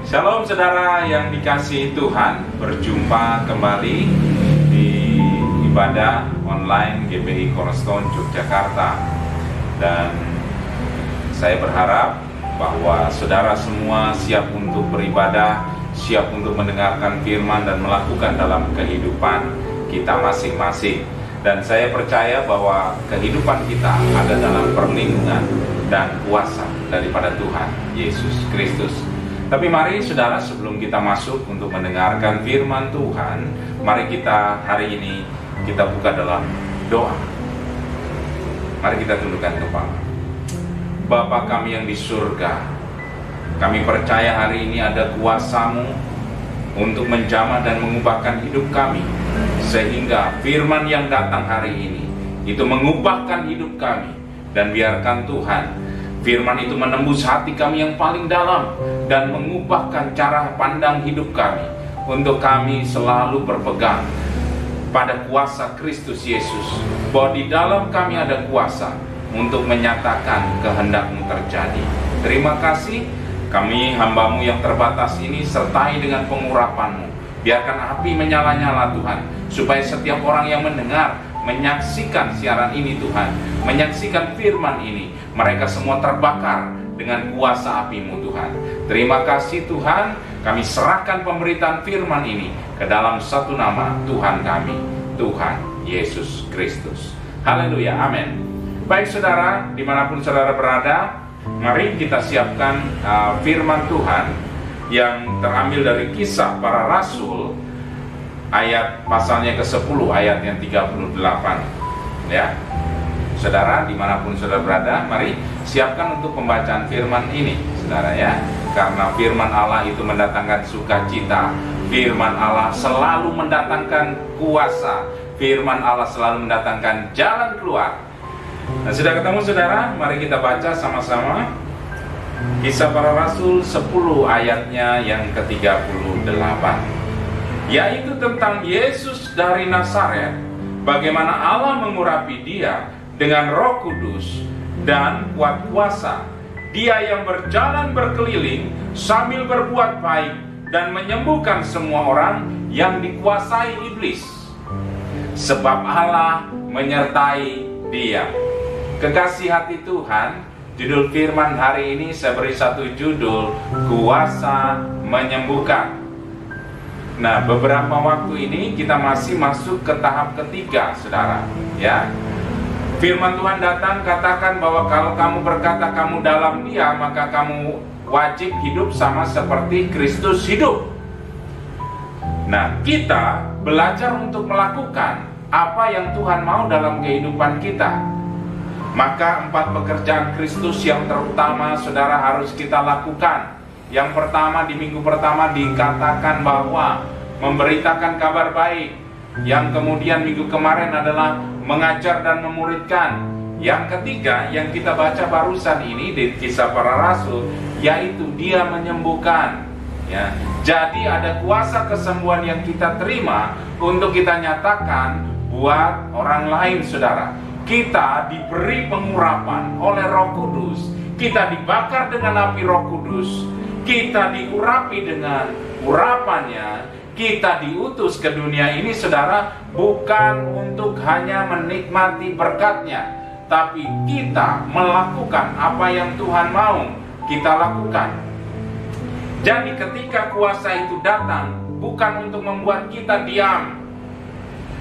Shalom saudara yang dikasihi Tuhan, berjumpa kembali di ibadah online GPI Cornerstone Yogyakarta. Dan saya berharap bahwa saudara semua siap untuk beribadah, siap untuk mendengarkan firman dan melakukan dalam kehidupan kita masing-masing. Dan saya percaya bahwa kehidupan kita ada dalam perlindungan dan kuasa daripada Tuhan Yesus Kristus. Tapi mari saudara, sebelum kita masuk untuk mendengarkan firman Tuhan, mari kita hari ini kita buka dalam doa. Mari kita tundukkan kepala. Bapa kami yang di surga, kami percaya hari ini ada kuasa-Mu untuk menjamah dan mengubahkan hidup kami, sehingga firman yang datang hari ini itu mengubahkan hidup kami. Dan biarkan Tuhan firman itu menembus hati kami yang paling dalam dan mengubahkan cara pandang hidup kami, untuk kami selalu berpegang pada kuasa Kristus Yesus, bahwa di dalam kami ada kuasa untuk menyatakan kehendak-Mu terjadi. Terima kasih, kami hamba-Mu yang terbatas ini sertai dengan pengurapan-Mu. Biarkan api menyala-nyala Tuhan, supaya setiap orang yang mendengar, menyaksikan siaran ini Tuhan, menyaksikan firman ini, mereka semua terbakar dengan kuasa api-Mu Tuhan. Terima kasih Tuhan, kami serahkan pemberitaan firman ini ke dalam satu nama Tuhan kami, Tuhan Yesus Kristus. Haleluya, amin. Baik saudara, dimanapun saudara berada, mari kita siapkan firman Tuhan yang terambil dari Kisah Para Rasul, ayat pasalnya ke-10, ayat yang 38. Ya, saudara, dimanapun saudara berada, mari siapkan untuk pembacaan firman ini, saudara ya. Karena firman Allah itu mendatangkan sukacita, firman Allah selalu mendatangkan kuasa, firman Allah selalu mendatangkan jalan keluar. Nah, sudah ketemu saudara, mari kita baca sama-sama Kisah Para Rasul 10 ayatnya yang ke-38, yaitu tentang Yesus dari Nazaret, bagaimana Allah mengurapi Dia dengan Roh Kudus dan kuat kuasa. Dia yang berjalan berkeliling sambil berbuat baik dan menyembuhkan semua orang yang dikuasai iblis, sebab Allah menyertai Dia. Kekasih hati Tuhan, judul firman hari ini saya beri satu judul, kuasa menyembuhkan. Nah, beberapa waktu ini kita masih masuk ke tahap ketiga, saudara. Ya, firman Tuhan datang katakan bahwa kalau kamu berkata kamu dalam Dia, maka kamu wajib hidup sama seperti Kristus hidup. Nah, kita belajar untuk melakukan apa yang Tuhan mau dalam kehidupan kita. Maka 4 pekerjaan Kristus yang terutama saudara harus kita lakukan. Yang pertama, di minggu pertama dikatakan bahwa memberitakan kabar baik. Yang kemudian minggu kemarin adalah mengajar dan memuridkan. Yang ketiga yang kita baca barusan ini di Kisah Para Rasul, yaitu Dia menyembuhkan. Ya, jadi ada kuasa kesembuhan yang kita terima untuk kita nyatakan buat orang lain, saudara. Kita diberi pengurapan oleh Roh Kudus, kita dibakar dengan api Roh Kudus, kita diurapi dengan urapannya, kita diutus ke dunia ini, saudara, bukan untuk hanya menikmati berkatnya, tapi kita melakukan apa yang Tuhan mau kita lakukan. Jadi ketika kuasa itu datang, bukan untuk membuat kita diam,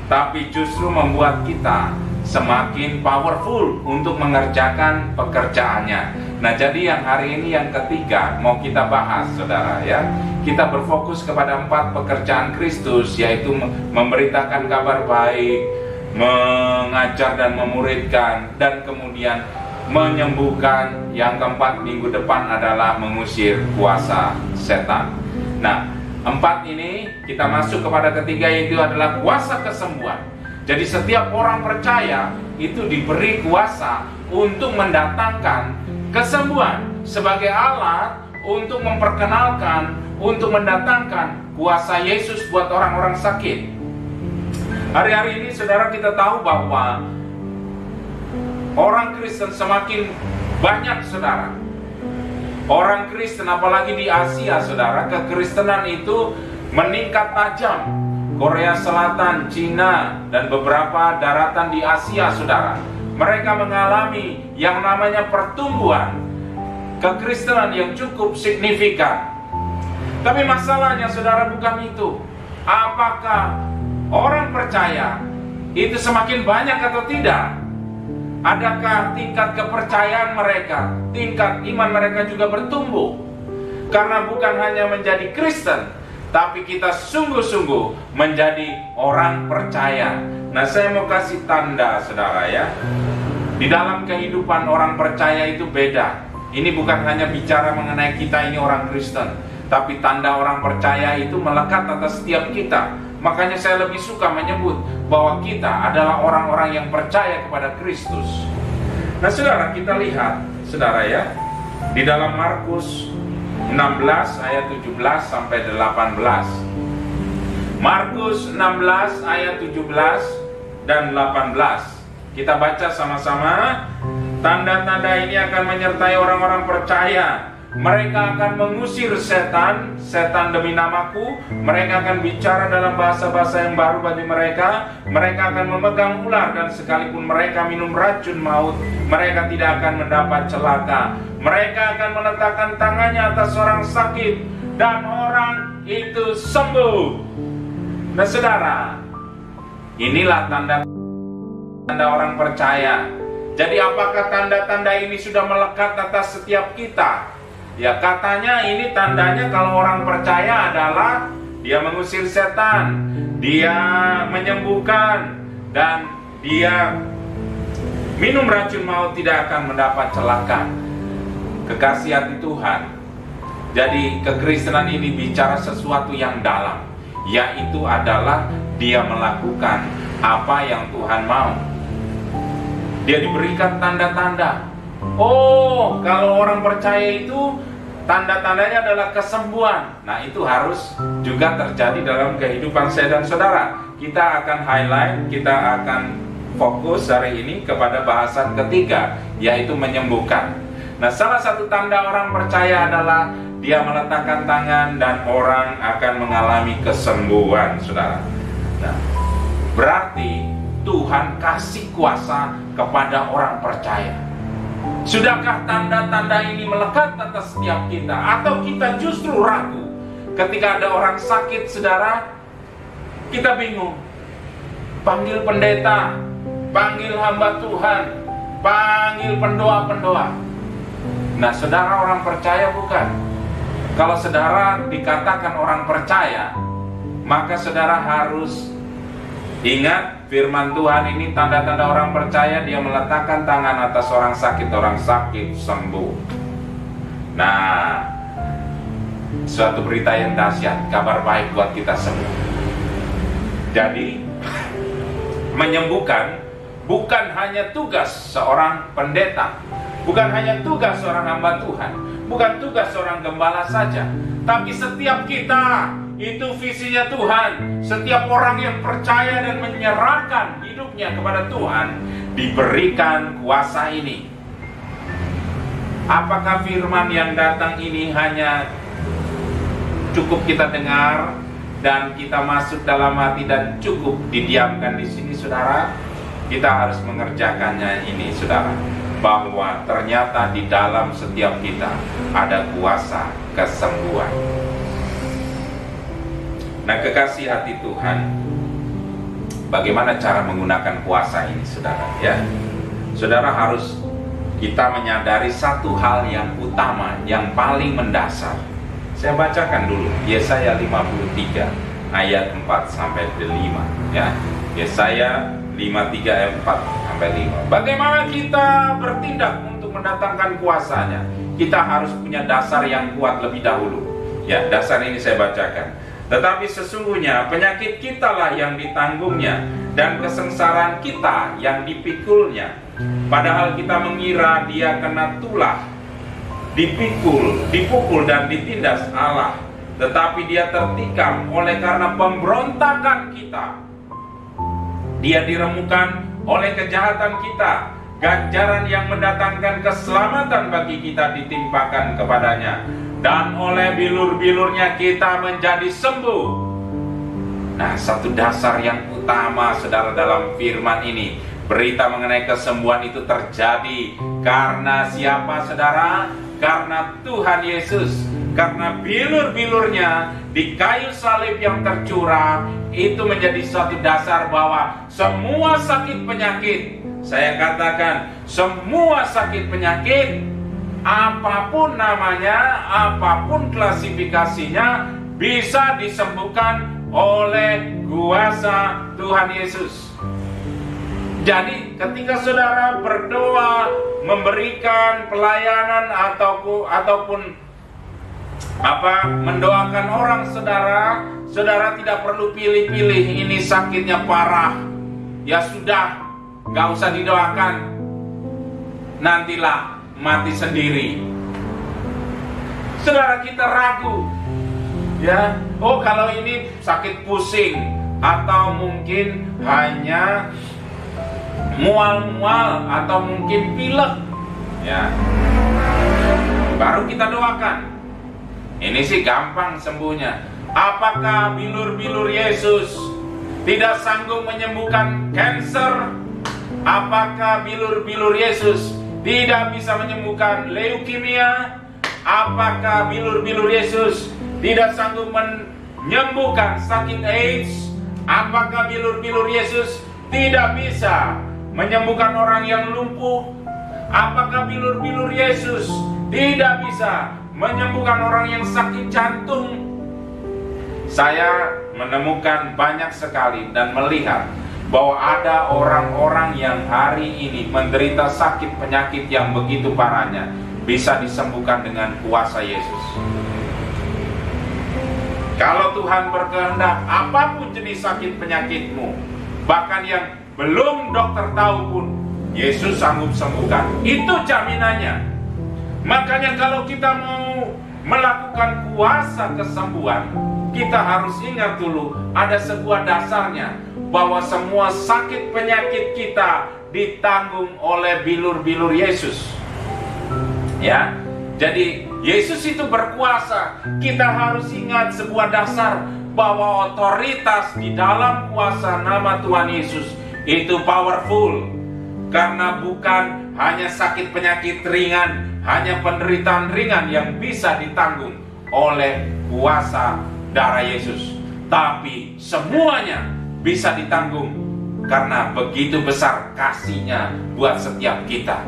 tapi justru membuat kita semakin powerful untuk mengerjakan pekerjaannya. Nah, jadi yang hari ini yang ketiga mau kita bahas, saudara ya. Kita berfokus kepada 4 pekerjaan Kristus, yaitu memberitakan kabar baik, mengajar dan memuridkan, dan kemudian menyembuhkan. Yang keempat minggu depan adalah mengusir kuasa setan. Nah, 4 ini kita masuk kepada ketiga, yaitu adalah kuasa kesembuhan. Jadi setiap orang percaya itu diberi kuasa untuk mendatangkan kesembuhan sebagai alat untuk memperkenalkan, untuk mendatangkan kuasa Yesus buat orang-orang sakit. Hari-hari ini saudara, kita tahu bahwa orang Kristen semakin banyak, saudara. Orang Kristen, apalagi di Asia, saudara, kekristenan itu meningkat tajam. Korea Selatan, Cina, dan beberapa daratan di Asia, saudara, mereka mengalami yang namanya pertumbuhan kekristenan yang cukup signifikan. Tapi masalahnya, saudara, bukan itu. Apakah orang percaya itu semakin banyak atau tidak? Adakah tingkat kepercayaan mereka, tingkat iman mereka juga bertumbuh? Karena bukan hanya menjadi Kristen, tapi kita sungguh-sungguh menjadi orang percaya. Nah, saya mau kasih tanda, saudara, ya. Di dalam kehidupan orang percaya itu beda. Ini bukan hanya bicara mengenai kita ini orang Kristen, tapi tanda orang percaya itu melekat atas setiap kita. Makanya saya lebih suka menyebut bahwa kita adalah orang-orang yang percaya kepada Kristus. Nah, saudara, kita lihat, saudara, ya, di dalam Markus 16 ayat 17 sampai 18. Markus 16 ayat 17 dan 18. Kita baca sama-sama. Tanda-tanda ini akan menyertai orang-orang percaya. Mereka akan mengusir setan, setan demi namaku. Mereka akan bicara dalam bahasa-bahasa yang baru bagi mereka. Mereka akan memegang ular, dan sekalipun mereka minum racun maut, mereka tidak akan mendapat celaka. Mereka akan meletakkan tangannya atas orang sakit, dan orang itu sembuh. Nah, saudara, inilah tanda-tanda orang percaya. Jadi apakah tanda-tanda ini sudah melekat atas setiap kita? Ya, katanya ini tandanya kalau orang percaya adalah dia mengusir setan, dia menyembuhkan, dan dia minum racun maut tidak akan mendapat celaka. Kekasih hati Tuhan. Jadi kekristenan ini bicara sesuatu yang dalam, yaitu adalah dia melakukan apa yang Tuhan mau. Dia diberikan tanda-tanda. Oh, kalau orang percaya itu tanda-tandanya adalah kesembuhan. Nah, itu harus juga terjadi dalam kehidupan saya dan saudara. Kita akan highlight, kita akan fokus hari ini kepada bahasan ketiga, yaitu menyembuhkan. Nah, salah satu tanda orang percaya adalah dia meletakkan tangan dan orang akan mengalami kesembuhan, saudara. Nah, berarti Tuhan kasih kuasa kepada orang percaya. Sudahkah tanda-tanda ini melekat atas setiap kita? Atau kita justru ragu ketika ada orang sakit, saudara? Kita bingung. Panggil pendeta, panggil hamba Tuhan, panggil pendoa-pendoa. Nah, saudara orang percaya bukan? Kalau saudara dikatakan orang percaya, maka saudara harus ingat firman Tuhan ini, tanda-tanda orang percaya, dia meletakkan tangan atas orang sakit sembuh. Nah, suatu berita yang dahsyat, kabar baik buat kita semua. Jadi, menyembuhkan bukan hanya tugas seorang pendeta, bukan hanya tugas seorang hamba Tuhan, bukan tugas seorang gembala saja, tapi setiap kita. Itu visinya Tuhan. Setiap orang yang percaya dan menyerahkan hidupnya kepada Tuhan diberikan kuasa ini. Apakah firman yang datang ini hanya cukup kita dengar dan kita masuk dalam hati dan cukup didiamkan di sini, saudara? Kita harus mengerjakannya ini, saudara, bahwa ternyata di dalam setiap kita ada kuasa kesembuhan. Nah, kekasih hati Tuhan, bagaimana cara menggunakan kuasa ini, saudara? Ya, saudara harus kita menyadari satu hal yang utama, yang paling mendasar. Saya bacakan dulu Yesaya 53 ayat 4 sampai 5. Ya, Yesaya 53 ayat 4 sampai 5. Bagaimana kita bertindak untuk mendatangkan kuasanya? Kita harus punya dasar yang kuat lebih dahulu. Ya, dasar ini saya bacakan. Tetapi sesungguhnya penyakit kitalah yang ditanggungnya, dan kesengsaraan kita yang dipikulnya. Padahal kita mengira dia kena tulah, dipukul dan ditindas Allah. Tetapi dia tertikam oleh karena pemberontakan kita. Dia diremukan oleh kejahatan kita, ganjaran yang mendatangkan keselamatan bagi kita ditimpakan kepadanya, dan oleh bilur-bilurnya kita menjadi sembuh. Nah, satu dasar yang utama saudara dalam firman ini, berita mengenai kesembuhan itu terjadi karena siapa saudara? Karena Tuhan Yesus. Karena bilur-bilurnya di kayu salib yang tercurah, itu menjadi suatu dasar bahwa semua sakit penyakit, saya katakan semua sakit penyakit, apapun namanya, apapun klasifikasinya, bisa disembuhkan oleh kuasa Tuhan Yesus. Jadi ketika saudara berdoa, memberikan pelayanan ataupun mendoakan orang saudara, saudara tidak perlu pilih-pilih ini sakitnya parah, ya sudah, gak usah didoakan, nantilah mati sendiri. Saudara kita ragu, ya, oh kalau ini sakit pusing, atau mungkin hanya mual-mual, atau mungkin pilek, ya, baru kita doakan. Ini sih gampang sembuhnya. Apakah bilur-bilur Yesus tidak sanggup menyembuhkan kanker? Apakah bilur-bilur Yesus tidak bisa menyembuhkan leukemia? Apakah bilur-bilur Yesus tidak sanggup menyembuhkan sakit AIDS? Apakah bilur-bilur Yesus tidak bisa menyembuhkan orang yang lumpuh? Apakah bilur-bilur Yesus tidak bisa menyembuhkan orang yang sakit jantung? Saya menemukan banyak sekali dan melihat bahwa ada orang-orang yang hari ini menderita sakit penyakit yang begitu parahnya, bisa disembuhkan dengan kuasa Yesus. Kalau Tuhan berkehendak, apapun jenis sakit penyakitmu, bahkan yang belum dokter tahu pun, Yesus sanggup sembuhkan. Itu jaminannya. Makanya kalau kita mau melakukan kuasa kesembuhan, kita harus ingat dulu ada sebuah dasarnya, bahwa semua sakit penyakit kita ditanggung oleh bilur-bilur Yesus. Ya, jadi Yesus itu berkuasa. Kita harus ingat sebuah dasar, bahwa otoritas di dalam kuasa nama Tuhan Yesus itu powerful. Karena bukan hanya sakit penyakit ringan, hanya penderitaan ringan yang bisa ditanggung oleh kuasa darah Yesus, tapi semuanya bisa ditanggung karena begitu besar kasih-Nya buat setiap kita.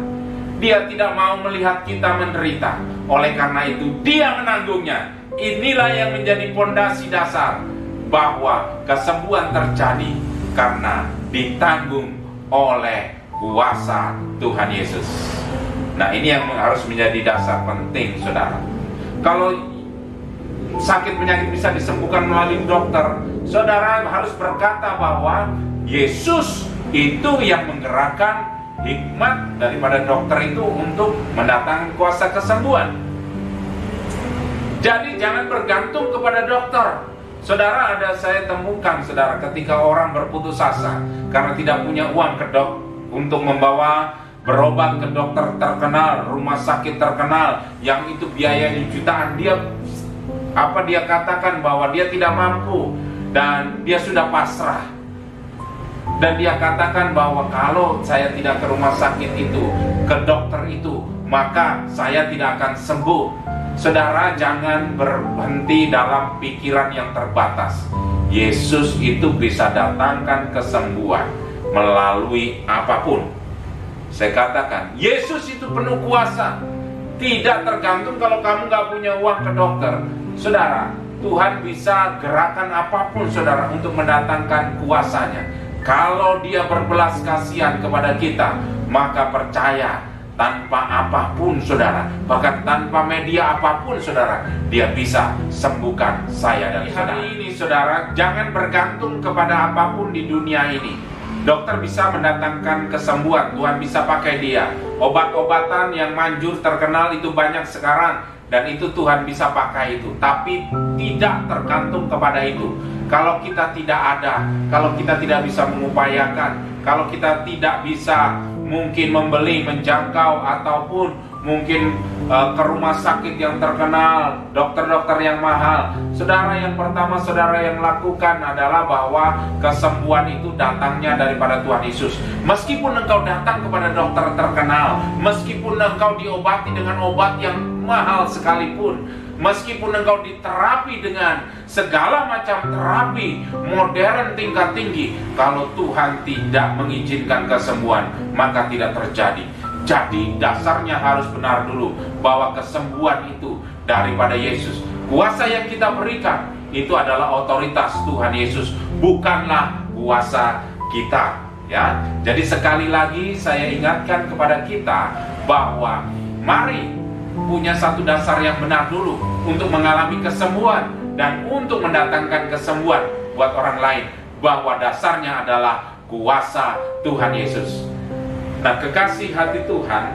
Dia tidak mau melihat kita menderita, oleh karena itu Dia menanggungnya. Inilah yang menjadi pondasi dasar bahwa kesembuhan terjadi karena ditanggung oleh kuasa Tuhan Yesus. Nah, ini yang harus menjadi dasar penting, saudara. Kalau sakit penyakit bisa disembuhkan melalui dokter, saudara harus berkata bahwa Yesus itu yang menggerakkan hikmat daripada dokter itu untuk mendatangkan kuasa kesembuhan. Jadi jangan bergantung kepada dokter. Saudara, saya temukan, saudara, ketika orang berputus asa karena tidak punya uang untuk membawa berobat ke dokter terkenal, rumah sakit terkenal, yang itu biayanya jutaan, dia katakan bahwa dia tidak mampu dan dia sudah pasrah. Dan dia katakan bahwa kalau saya tidak ke rumah sakit itu, ke dokter itu, maka saya tidak akan sembuh. Saudara, jangan berhenti dalam pikiran yang terbatas. Yesus itu bisa datangkan kesembuhan melalui apapun. Saya katakan, Yesus itu penuh kuasa. Tidak tergantung kalau kamu gak punya uang ke dokter. Saudara, Tuhan bisa gerakan apapun, saudara, untuk mendatangkan kuasanya. Kalau Dia berbelas kasihan kepada kita, maka percaya, tanpa apapun, saudara, bahkan tanpa media apapun, saudara, Dia bisa sembuhkan saya dan saudara. Hari ini, saudara, jangan bergantung kepada apapun di dunia ini. Dokter bisa mendatangkan kesembuhan, Tuhan bisa pakai dia. Obat-obatan yang manjur terkenal itu banyak sekarang, dan itu Tuhan bisa pakai itu. Tapi tidak tergantung kepada itu. Kalau kita tidak ada, kalau kita tidak bisa mengupayakan, kalau kita tidak bisa mungkin membeli, menjangkau, ataupun mungkin ke rumah sakit yang terkenal, dokter-dokter yang mahal. Saudara, yang pertama saudara yang lakukan adalah bahwa kesembuhan itu datangnya daripada Tuhan Yesus. Meskipun engkau datang kepada dokter terkenal, meskipun engkau diobati dengan obat yang mahal sekalipun, meskipun engkau diterapi dengan segala macam terapi modern tingkat tinggi, kalau Tuhan tidak mengizinkan kesembuhan, maka tidak terjadi. Jadi dasarnya harus benar dulu bahwa kesembuhan itu daripada Yesus. Kuasa yang kita berikan itu adalah otoritas Tuhan Yesus, bukanlah kuasa kita, ya. Jadi sekali lagi saya ingatkan kepada kita bahwa mari punya satu dasar yang benar dulu untuk mengalami kesembuhan dan untuk mendatangkan kesembuhan buat orang lain, bahwa dasarnya adalah kuasa Tuhan Yesus. Nah, kekasih hati Tuhan,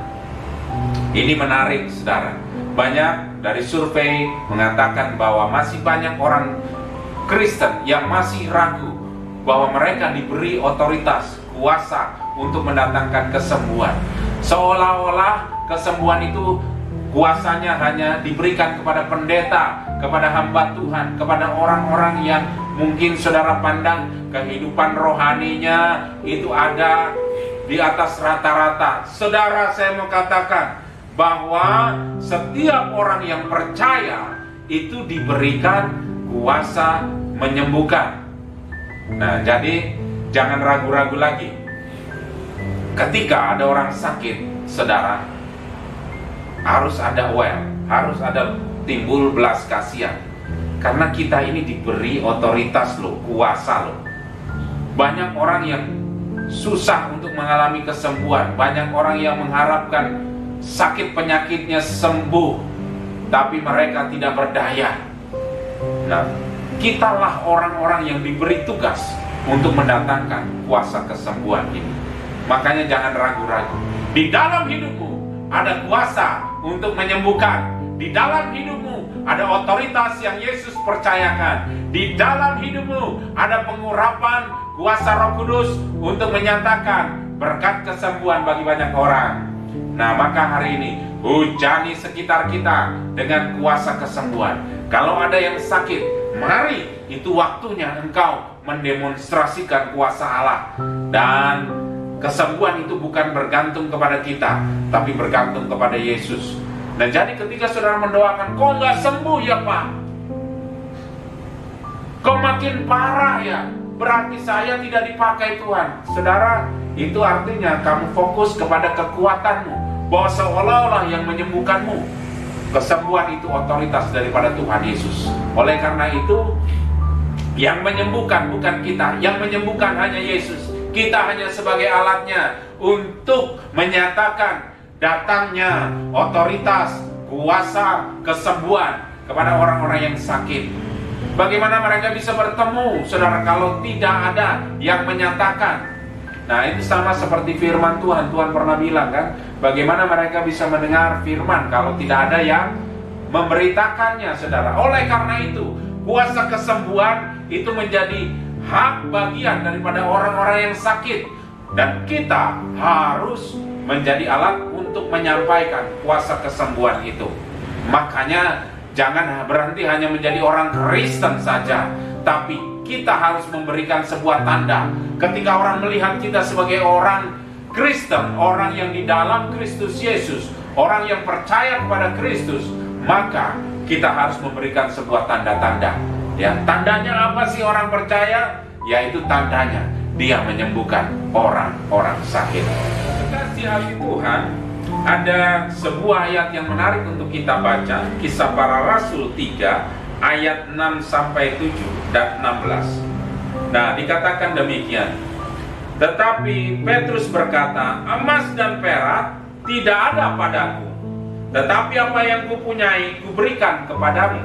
ini menarik saudara. Banyak dari survei mengatakan bahwa masih banyak orang Kristen yang masih ragu bahwa mereka diberi otoritas, kuasa untuk mendatangkan kesembuhan. Seolah-olah kesembuhan itu kuasanya hanya diberikan kepada pendeta, kepada hamba Tuhan, kepada orang-orang yang mungkin saudara pandang kehidupan rohaninya itu ada di atas rata-rata. Saudara, saya mau katakan bahwa setiap orang yang percaya itu diberikan kuasa menyembuhkan. Nah, jadi jangan ragu-ragu lagi. Ketika ada orang sakit, saudara, harus ada aware, harus ada timbul belas kasihan. Karena kita ini diberi otoritas loh, kuasa loh. Banyak orang yang susah untuk mengalami kesembuhan. Banyak orang yang mengharapkan sakit penyakitnya sembuh, tapi mereka tidak berdaya. Nah, kitalah orang-orang yang diberi tugas untuk mendatangkan kuasa kesembuhan ini. Makanya jangan ragu-ragu. Di dalam hidupmu ada kuasa untuk menyembuhkan. Di dalam hidupmu ada otoritas yang Yesus percayakan. Di dalam hidupmu ada pengurapan kuasa Roh Kudus untuk menyatakan berkat kesembuhan bagi banyak orang. Nah, maka hari ini hujani sekitar kita dengan kuasa kesembuhan. Kalau ada yang sakit, mari, itu waktunya engkau mendemonstrasikan kuasa Allah. Dan kesembuhan itu bukan bergantung kepada kita, tapi bergantung kepada Yesus. Nah, jadi ketika saudara mendoakan, kok nggak sembuh ya Pak? Kok makin parah ya? Berarti saya tidak dipakai Tuhan. Saudara, itu artinya kamu fokus kepada kekuatanmu, bahwa seolah-olah yang menyembuhkanmu. Kesembuhan itu otoritas daripada Tuhan Yesus. Oleh karena itu, yang menyembuhkan bukan kita, yang menyembuhkan hanya Yesus. Kita hanya sebagai alatnya untuk menyatakan datangnya otoritas, kuasa, kesembuhan kepada orang-orang yang sakit. Bagaimana mereka bisa bertemu, saudara, kalau tidak ada yang menyatakan? Nah, itu sama seperti firman Tuhan. Tuhan pernah bilang kan, bagaimana mereka bisa mendengar firman kalau tidak ada yang memberitakannya, saudara. Oleh karena itu, kuasa kesembuhan itu menjadi hak bagian daripada orang-orang yang sakit. Dan kita harus menjadi alat untuk menyampaikan kuasa kesembuhan itu. Makanya jangan berhenti hanya menjadi orang Kristen saja, tapi kita harus memberikan sebuah tanda. Ketika orang melihat kita sebagai orang Kristen, orang yang di dalam Kristus Yesus, orang yang percaya kepada Kristus, maka kita harus memberikan sebuah tanda-tanda. Ya, tandanya apa sih orang percaya? Yaitu tandanya dia menyembuhkan orang-orang sakit. Kekasih hati Tuhan, ada sebuah ayat yang menarik untuk kita baca, Kisah Para Rasul 3 ayat 6-7 dan 16. Nah, dikatakan demikian. Tetapi Petrus berkata, emas dan perak tidak ada padaku, tetapi apa yang kupunyai kuberikan kepadamu.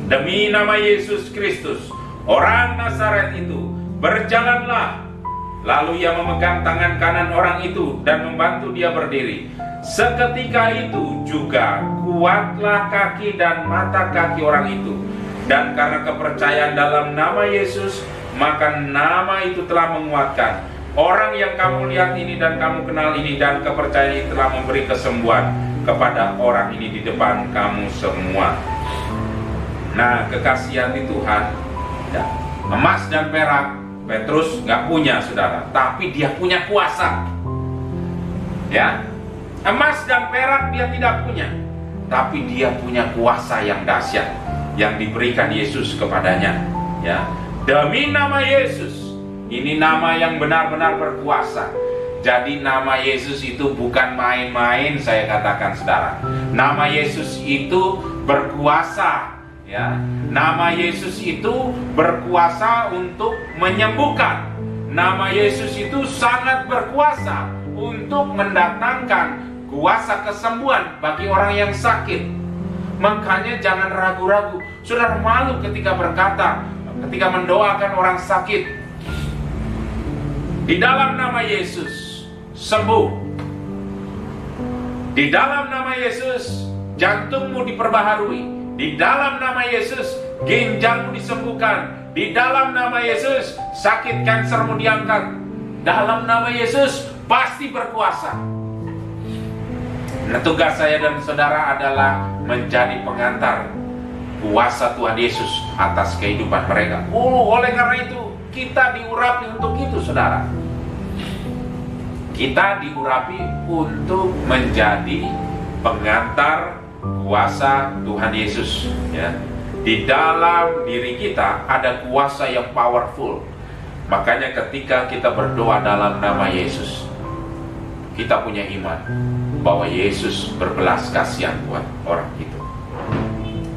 Demi nama Yesus Kristus, orang Nazaret itu, berjalanlah. Lalu ia memegang tangan kanan orang itu dan membantu dia berdiri. Seketika itu juga kuatlah kaki dan mata kaki orang itu. Dan karena kepercayaan dalam nama Yesus, maka nama itu telah menguatkan. Orang yang kamu lihat ini dan kamu kenal ini dan kepercayaan ini telah memberi kesembuhan kepada orang ini di depan kamu semua. Nah, kekasih hati Tuhan, ya, emas dan perak Petrus nggak punya, saudara, tapi dia punya kuasa. Ya, emas dan perak dia tidak punya, tapi dia punya kuasa yang dahsyat yang diberikan Yesus kepadanya. Ya, demi nama Yesus, ini nama yang benar-benar berkuasa. Jadi nama Yesus itu bukan main-main, saya katakan, saudara. Nama Yesus itu berkuasa. Ya, nama Yesus itu berkuasa untuk menyembuhkan. Nama Yesus itu sangat berkuasa untuk mendatangkan kuasa kesembuhan bagi orang yang sakit. Makanya jangan ragu-ragu. Saudara malu ketika berkata, ketika mendoakan orang sakit, di dalam nama Yesus sembuh. Di dalam nama Yesus jantungmu diperbaharui. Di dalam nama Yesus ginjalmu disembuhkan. Di dalam nama Yesus sakit kansermu diangkat. Dalam nama Yesus pasti berkuasa. Nah, tugas saya dan saudara adalah menjadi pengantar kuasa Tuhan Yesus atas kehidupan mereka. Oleh karena itu kita diurapi untuk itu, saudara. Kita diurapi untuk menjadi pengantar kuasa Tuhan Yesus. Ya, di dalam diri kita ada kuasa yang powerful. Makanya ketika kita berdoa dalam nama Yesus, kita punya iman bahwa Yesus berbelas kasihan buat orang itu.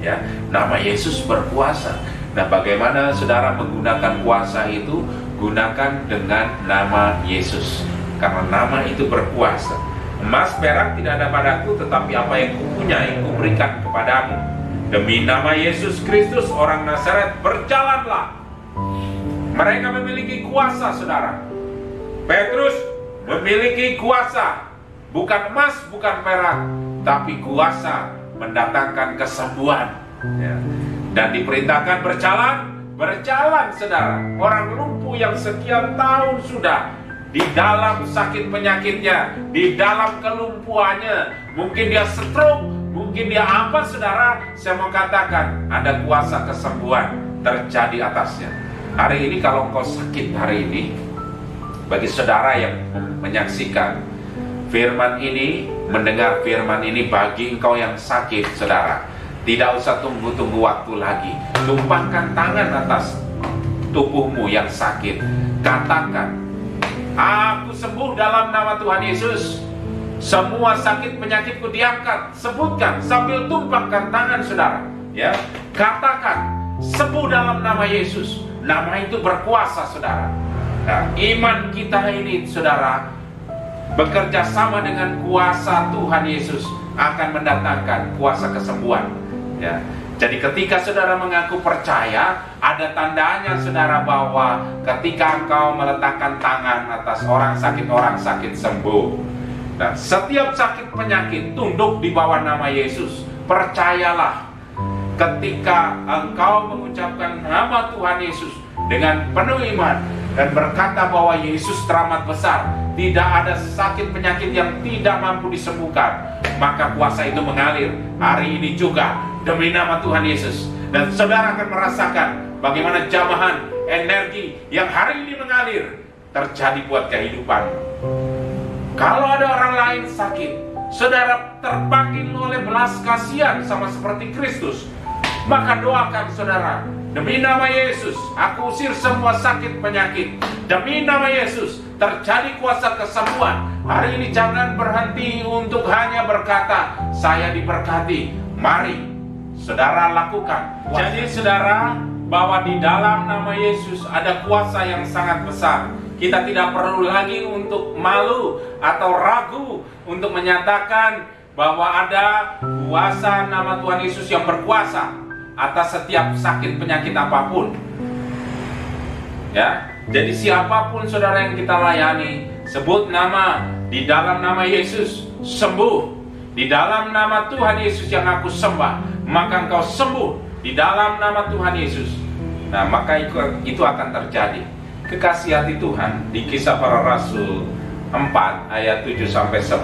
Ya, nama Yesus berkuasa. Nah, bagaimana saudara menggunakan kuasa itu? Gunakan dengan nama Yesus, karena nama itu berkuasa. Emas perak tidak ada padaku, tetapi apa yang kupunyai kuberikan kepadamu. Demi nama Yesus Kristus orang Nazaret, berjalanlah. Mereka memiliki kuasa, saudara. Petrus memiliki kuasa, bukan emas, bukan perak, tapi kuasa mendatangkan kesembuhan. Ya. Dan diperintahkan berjalan, saudara. Orang lumpuh yang sekian tahun sudah di dalam sakit penyakitnya, di dalam kelumpuhannya, mungkin dia stroke, mungkin dia apa, saudara, saya mau katakan ada kuasa kesembuhan terjadi atasnya. Hari ini kalau engkau sakit hari ini, bagi saudara yang menyaksikan firman ini, mendengar firman ini, bagi engkau yang sakit, saudara, tidak usah tunggu waktu lagi. Tumpahkan tangan atas tubuhmu yang sakit, katakan, aku sembuh dalam nama Tuhan Yesus. Semua sakit penyakitku diangkat. Sebutkan sambil tumpahkan tangan, saudara. Ya, katakan sembuh dalam nama Yesus. Nama itu berkuasa, saudara. Nah, iman kita ini, saudara, bekerja sama dengan kuasa Tuhan Yesus akan mendatangkan kuasa kesembuhan. Ya. Jadi ketika saudara mengaku percaya, ada tandanya, saudara, bahwa ketika engkau meletakkan tangan atas orang sakit sembuh. Dan setiap sakit penyakit tunduk di bawah nama Yesus. Percayalah, ketika engkau mengucapkan nama Tuhan Yesus dengan penuh iman dan berkata bahwa Yesus teramat besar, tidak ada sakit penyakit yang tidak mampu disembuhkan, maka kuasa itu mengalir hari ini juga demi nama Tuhan Yesus. Dan saudara akan merasakan bagaimana jamahan energi yang hari ini mengalir terjadi buat kehidupan. Kalau ada orang lain sakit, saudara terpanggil oleh belas kasihan sama seperti Kristus, maka doakan, saudara, demi nama Yesus aku usir semua sakit penyakit. Demi nama Yesus terjadi kuasa kesembuhan. Hari ini jangan berhenti untuk hanya berkata saya diberkati. Mari saudara lakukan. Jadi saudara, bahwa di dalam nama Yesus ada kuasa yang sangat besar. Kita tidak perlu lagi untuk malu atau ragu untuk menyatakan bahwa ada kuasa nama Tuhan Yesus yang berkuasa atas setiap sakit penyakit apapun. Ya, jadi siapapun saudara yang kita layani, sebut nama, di dalam nama Yesus sembuh. Di dalam nama Tuhan Yesus yang aku sembah, maka engkau sembuh di dalam nama Tuhan Yesus. Nah, maka itu akan terjadi. Kekasih hati Tuhan, di Kisah Para Rasul 4 ayat 7-10,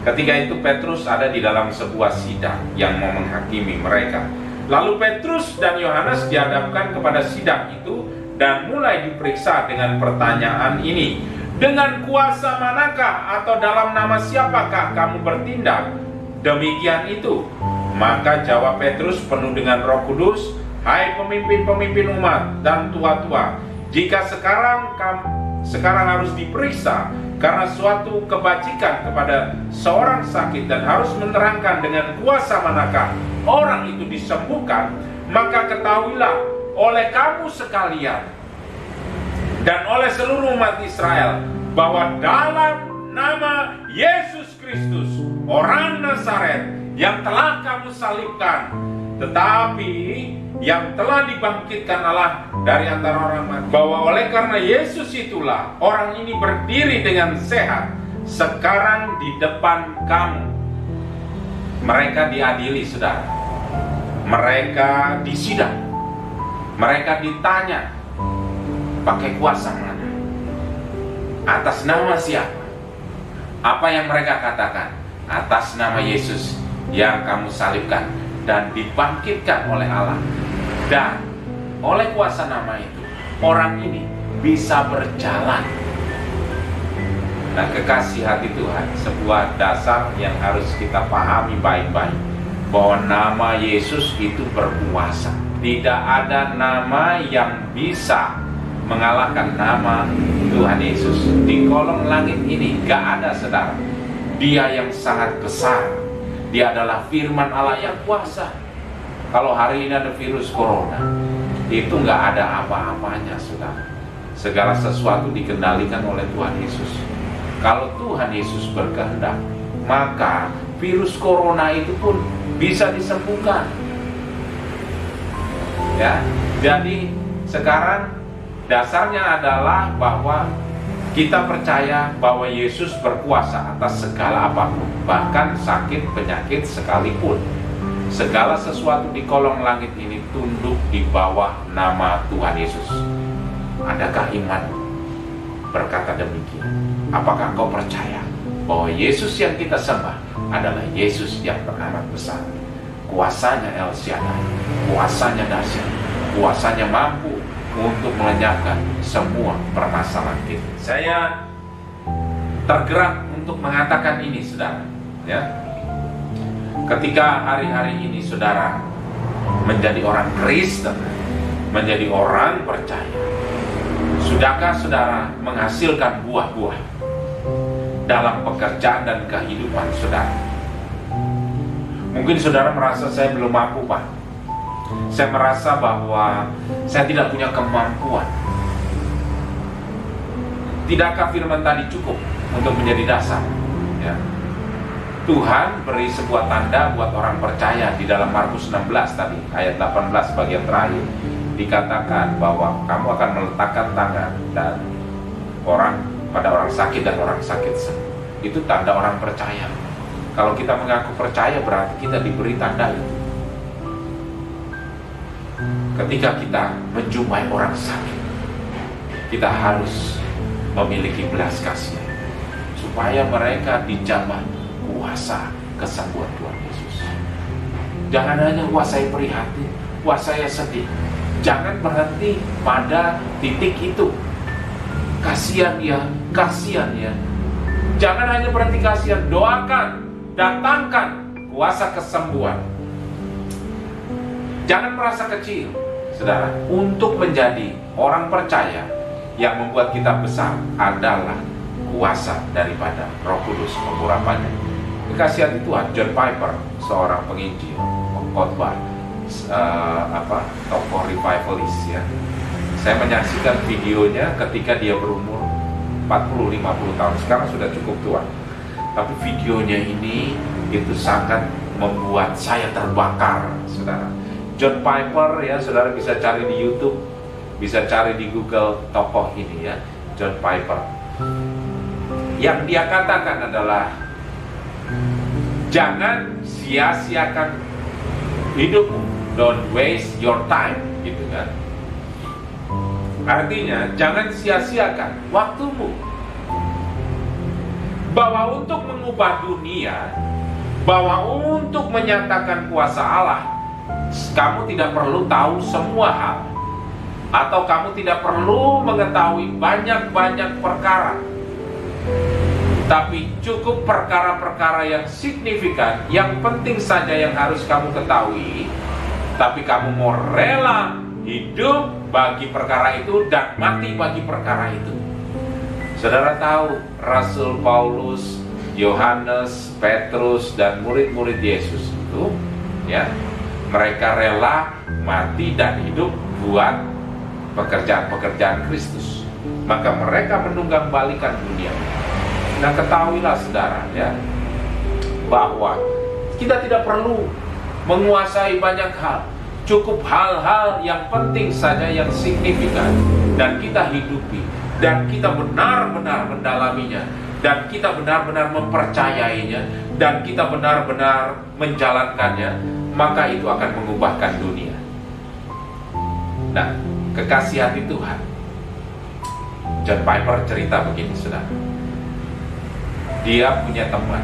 ketika itu Petrus ada di dalam sebuah sidang yang mau menghakimi mereka. Lalu Petrus dan Yohanes dihadapkan kepada sidang itu dan mulai diperiksa dengan pertanyaan ini, dengan kuasa manakah atau dalam nama siapakah kamu bertindak demikian itu? Maka jawab Petrus penuh dengan Roh Kudus, hai pemimpin-pemimpin umat dan tua-tua, jika sekarang harus diperiksa karena suatu kebajikan kepada seorang sakit dan harus menerangkan dengan kuasa manakah orang itu disembuhkan, maka ketahuilah oleh kamu sekalian dan oleh seluruh umat Israel bahwa dalam nama Yesus Kristus, orang Nazaret yang telah kamu salibkan, tetapi yang telah dibangkitkan Allah dari antara orang mati, bahwa oleh karena Yesus itulah orang ini berdiri dengan sehat sekarang di depan kamu. Mereka diadili, saudara. Mereka disidang. Mereka ditanya, pakai kuasa mana? Atas nama siapa? Apa yang mereka katakan? Atas nama Yesus yang kamu salibkan dan dibangkitkan oleh Allah. Dan oleh kuasa nama itu, orang ini bisa berjalan. Nah, kekasih hati Tuhan, sebuah dasar yang harus kita pahami baik-baik, bahwa nama Yesus itu berkuasa. Tidak ada nama yang bisa mengalahkan nama Tuhan Yesus. Di kolong langit ini gak ada, saudara. Dia yang sangat besar. Dia adalah firman Allah yang kuasa. Kalau hari ini ada virus corona, itu gak ada apa-apanya, saudara. Segala sesuatu dikendalikan oleh Tuhan Yesus. Kalau Tuhan Yesus berkehendak, maka virus corona itu pun bisa disembuhkan. Ya, jadi sekarang dasarnya adalah bahwa kita percaya bahwa Yesus berkuasa atas segala apapun, bahkan sakit, penyakit sekalipun. Segala sesuatu di kolong langit ini tunduk di bawah nama Tuhan Yesus. Adakah iman berkata demikian? Apakah kau percaya bahwa Yesus yang kita sembah adalah Yesus yang teramat besar? Kuasanya El Shaddai, kuasanya dahsyat, kuasanya mampu untuk melenyapkan semua permasalahan kita. Saya tergerak untuk mengatakan ini, saudara. Ya, ketika hari-hari ini saudara menjadi orang Kristen, menjadi orang percaya, sudahkah saudara menghasilkan buah-buah dalam pekerjaan dan kehidupan saudara? Mungkin saudara merasa saya belum mampu, Pak. Saya merasa bahwa saya tidak punya kemampuan. Tidakkah firman tadi cukup untuk menjadi dasar? Ya. Tuhan beri sebuah tanda buat orang percaya di dalam Markus 16 tadi, ayat 18 bagian terakhir. Dikatakan bahwa kamu akan meletakkan tangan dan pada orang sakit dan orang sakit sembuh. Itu tanda orang percaya. Kalau kita mengaku percaya berarti kita diberi tanda itu. Ketika kita menjumpai orang sakit, kita harus memiliki belas kasihan supaya mereka dijamah kuasa kesembuhan Tuhan Yesus. Jangan hanya kuasai prihatin, kuasai sedih. Jangan berhenti pada titik itu. Kasihan ya, kasihan ya. Jangan hanya berhenti kasihan, doakan, datangkan kuasa kesembuhan. Jangan merasa kecil, saudara. Untuk menjadi orang percaya, yang membuat kita besar adalah kuasa daripada Roh Kudus pengurapannya. Kekasih hati Tuhan, John Piper, seorang penginjil, pengkhotbah, tokoh revivalis ya. Saya menyaksikan videonya ketika dia berumur 40-50 tahun. Sekarang sudah cukup tua. Tapi videonya ini itu sangat membuat saya terbakar, saudara. John Piper ya, saudara bisa cari di YouTube, bisa cari di Google tokoh ini ya, John Piper. Yang dia katakan adalah jangan sia-siakan hidupmu, don't waste your time, gitu kan. Artinya, jangan sia-siakan waktumu. Bahwa untuk mengubah dunia, bahwa untuk menyatakan kuasa Allah, kamu tidak perlu tahu semua hal, atau kamu tidak perlu mengetahui banyak-banyak perkara. Tapi cukup perkara-perkara yang signifikan, yang penting saja yang harus kamu ketahui. Tapi kamu mau rela hidup bagi perkara itu dan mati bagi perkara itu. Saudara tahu Rasul Paulus, Yohanes, Petrus, dan murid-murid Yesus itu, ya, mereka rela mati dan hidup buat pekerjaan-pekerjaan Kristus. Maka mereka menunggangbalikan dunia. Nah, ketahuilah saudara, ya, bahwa kita tidak perlu menguasai banyak hal. Cukup hal-hal yang penting saja, yang signifikan, dan kita hidupi, dan kita benar-benar mendalaminya, dan kita benar-benar mempercayainya, dan kita benar-benar menjalankannya, maka itu akan mengubahkan dunia. Nah, kekasih hati Tuhan, John Piper cerita begini, saudara. Dia punya teman,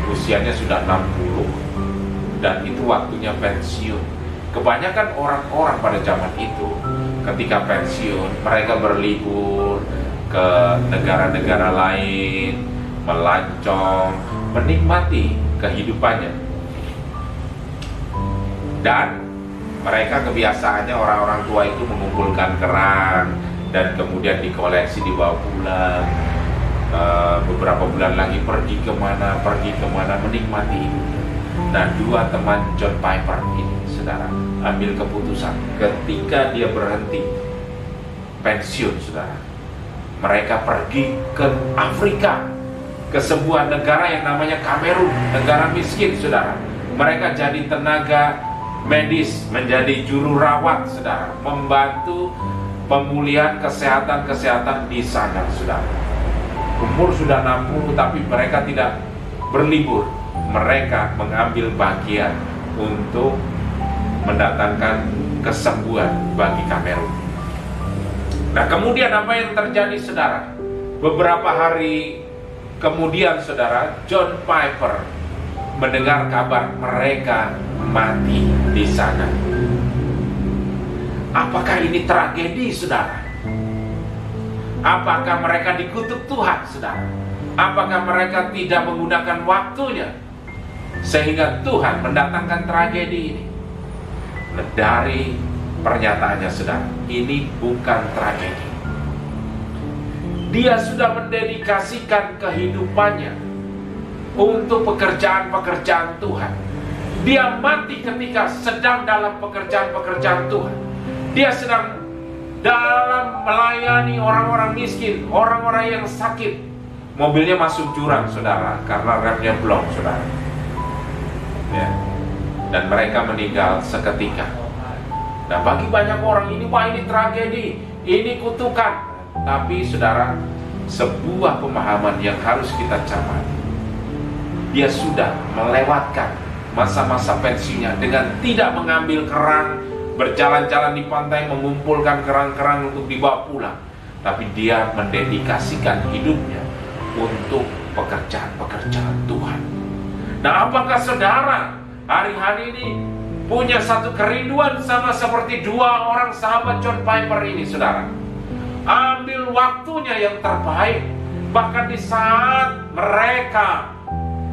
usianya sudah 60, dan itu waktunya pensiun. Kebanyakan orang-orang pada zaman itu, ketika pensiun, mereka berlibur ke negara-negara lain, melancong, menikmati kehidupannya. Dan mereka kebiasaannya, orang-orang tua itu mengumpulkan kerang dan kemudian dikoleksi, dibawa pulang. Beberapa bulan lagi pergi kemana, menikmati hidupnya. Nah, dua teman John Piper ini, saudara, ambil keputusan ketika dia berhenti pensiun, saudara, mereka pergi ke Afrika, ke sebuah negara yang namanya Kamerun, negara miskin, saudara. Mereka jadi tenaga medis, menjadi juru rawat, saudara, membantu pemulihan kesehatan di sana, saudara. Umur sudah 60, tapi mereka tidak berlibur. Mereka mengambil bagian untuk mendatangkan kesembuhan bagi Kamerun. Nah, kemudian apa yang terjadi, saudara? Beberapa hari kemudian, saudara, John Piper mendengar kabar mereka mati di sana. Apakah ini tragedi, saudara? Apakah mereka dikutuk Tuhan, saudara? Apakah mereka tidak menggunakan waktunya sehingga Tuhan mendatangkan tragedi ini? Nah, dari pernyataannya, saudara, ini bukan tragedi. Dia sudah mendedikasikan kehidupannya untuk pekerjaan-pekerjaan Tuhan. Dia mati ketika sedang dalam pekerjaan-pekerjaan Tuhan. Dia sedang dalam melayani orang-orang miskin, orang-orang yang sakit. Mobilnya masuk jurang, saudara, karena remnya blong, saudara, ya. Dan mereka meninggal seketika. Nah, bagi banyak orang ini, wah, ini tragedi, ini kutukan. Tapi, saudara, sebuah pemahaman yang harus kita cermati. Dia sudah melewatkan masa-masa pensiunnya dengan tidak mengambil kerang, berjalan-jalan di pantai mengumpulkan kerang-kerang untuk dibawa pulang. Tapi dia mendedikasikan hidupnya untuk pekerjaan-pekerjaan Tuhan. Nah, apakah saudara hari-hari ini punya satu kerinduan sama seperti dua orang sahabat John Piper ini, saudara? Ambil waktunya yang terbaik, bahkan di saat mereka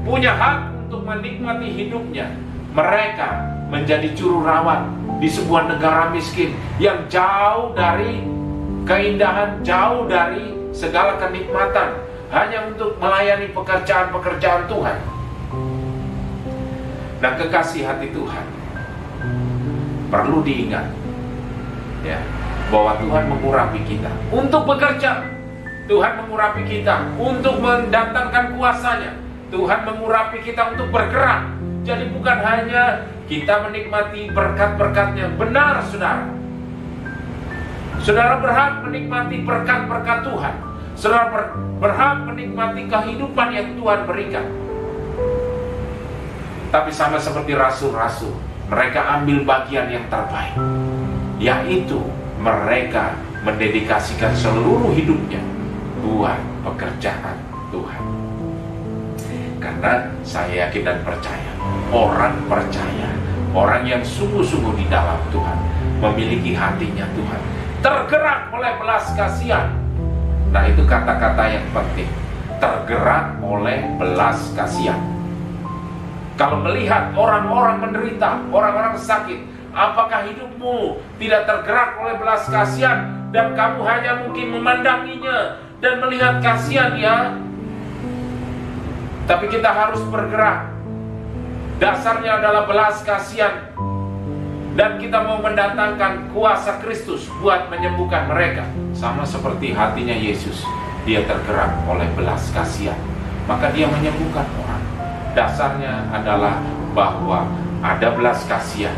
punya hak untuk menikmati hidupnya, mereka menjadi juru rawat di sebuah negara miskin yang jauh dari keindahan, jauh dari segala kenikmatan, hanya untuk melayani pekerjaan-pekerjaan Tuhan. Nah, kekasih hati Tuhan, perlu diingat, ya, bahwa Tuhan mengurapi kita untuk bekerja. Tuhan mengurapi kita untuk mendatangkan kuasanya. Tuhan mengurapi kita untuk bergerak. Jadi bukan hanya kita menikmati berkat-berkatnya. Benar, saudara. Saudara berhak menikmati berkat-berkat Tuhan. Saudara berhak menikmati kehidupan yang Tuhan berikan. Tapi sama seperti rasul-rasul, mereka ambil bagian yang terbaik, yaitu mereka mendedikasikan seluruh hidupnya buat pekerjaan Tuhan. Karena saya yakin dan percaya, orang yang sungguh-sungguh di dalam Tuhan, memiliki hatinya Tuhan, tergerak oleh belas kasihan. Nah, itu kata-kata yang penting, tergerak oleh belas kasihan. Kalau melihat orang-orang menderita, orang-orang sakit, apakah hidupmu tidak tergerak oleh belas kasihan dan kamu hanya mungkin memandanginya dan melihat kasihan ya? Tapi kita harus bergerak. Dasarnya adalah belas kasihan. Dan kita mau mendatangkan kuasa Kristus buat menyembuhkan mereka. Sama seperti hatinya Yesus. Dia tergerak oleh belas kasihan, maka dia menyembuhkan orang. Dasarnya adalah bahwa ada belas kasihan,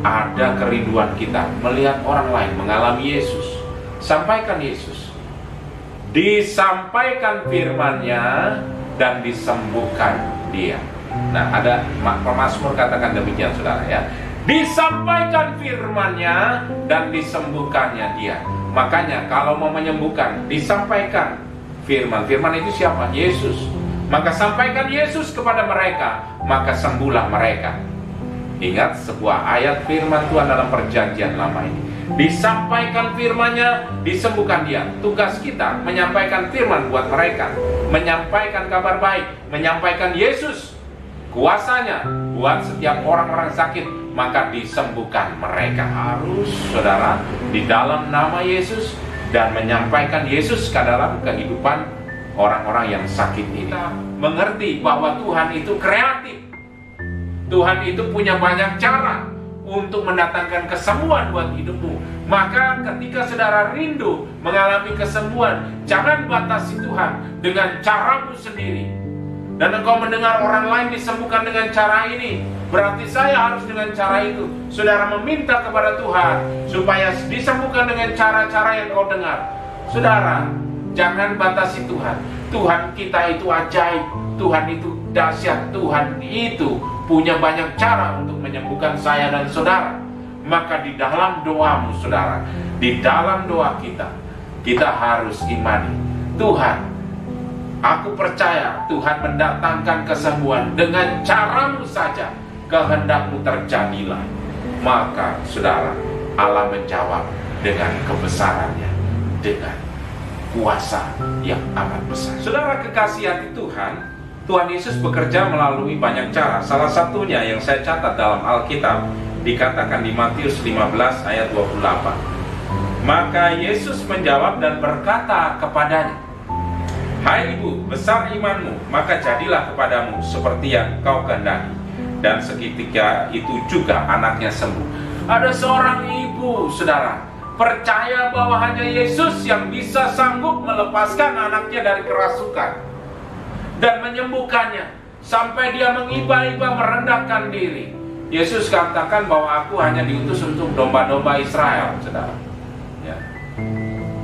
ada kerinduan kita melihat orang lain mengalami Yesus. Sampaikan Yesus. Disampaikan firman-Nya dan disembuhkan dia. Nah, ada pemazmur katakan demikian, saudara ya. Disampaikan firman-Nya dan disembuhkannya dia. Makanya kalau mau menyembuhkan, disampaikan firman. Firman itu siapa? Yesus. Maka sampaikan Yesus kepada mereka, maka sembuhlah mereka. Ingat sebuah ayat firman Tuhan dalam perjanjian lama ini. Disampaikan firman-Nya, disembuhkan dia. Tugas kita menyampaikan firman buat mereka, menyampaikan kabar baik, menyampaikan Yesus, kuasanya buat setiap orang-orang sakit, maka disembuhkan mereka. Harus saudara di dalam nama Yesus dan menyampaikan Yesus ke dalam kehidupan orang-orang yang sakit ini. Kita mengerti bahwa Tuhan itu kreatif. Tuhan itu punya banyak cara untuk mendatangkan kesembuhan buat hidupmu. Maka ketika saudara rindu mengalami kesembuhan, jangan batasi Tuhan dengan caramu sendiri. Dan engkau mendengar orang lain disembuhkan dengan cara ini, berarti saya harus dengan cara itu. Saudara meminta kepada Tuhan supaya disembuhkan dengan cara-cara yang kau dengar. Saudara, jangan batasi Tuhan. Tuhan kita itu ajaib, Tuhan itu dahsyat, Tuhan itu punya banyak cara untuk menyembuhkan saya dan saudara. Maka di dalam doamu saudara, di dalam doa kita, kita harus imani, Tuhan, aku percaya Tuhan mendatangkan kesembuhan dengan caramu saja, kehendakmu terjadilah. Maka saudara, Allah menjawab dengan kebesarannya, dengan kuasa yang amat besar. Saudara kekasih hati Tuhan, Tuhan Yesus bekerja melalui banyak cara. Salah satunya yang saya catat dalam Alkitab, dikatakan di Matius 15 ayat 28. Maka Yesus menjawab dan berkata kepadanya, hai ibu, besar imanmu, maka jadilah kepadamu seperti yang kau kehendaki. Dan seketika itu juga anaknya sembuh. Ada seorang ibu, saudara, percaya bahwa hanya Yesus yang bisa sanggup melepaskan anaknya dari kerasukan dan menyembuhkannya, sampai dia mengiba-iba merendahkan diri. Yesus katakan bahwa aku hanya diutus untuk domba-domba Israel, saudara ya.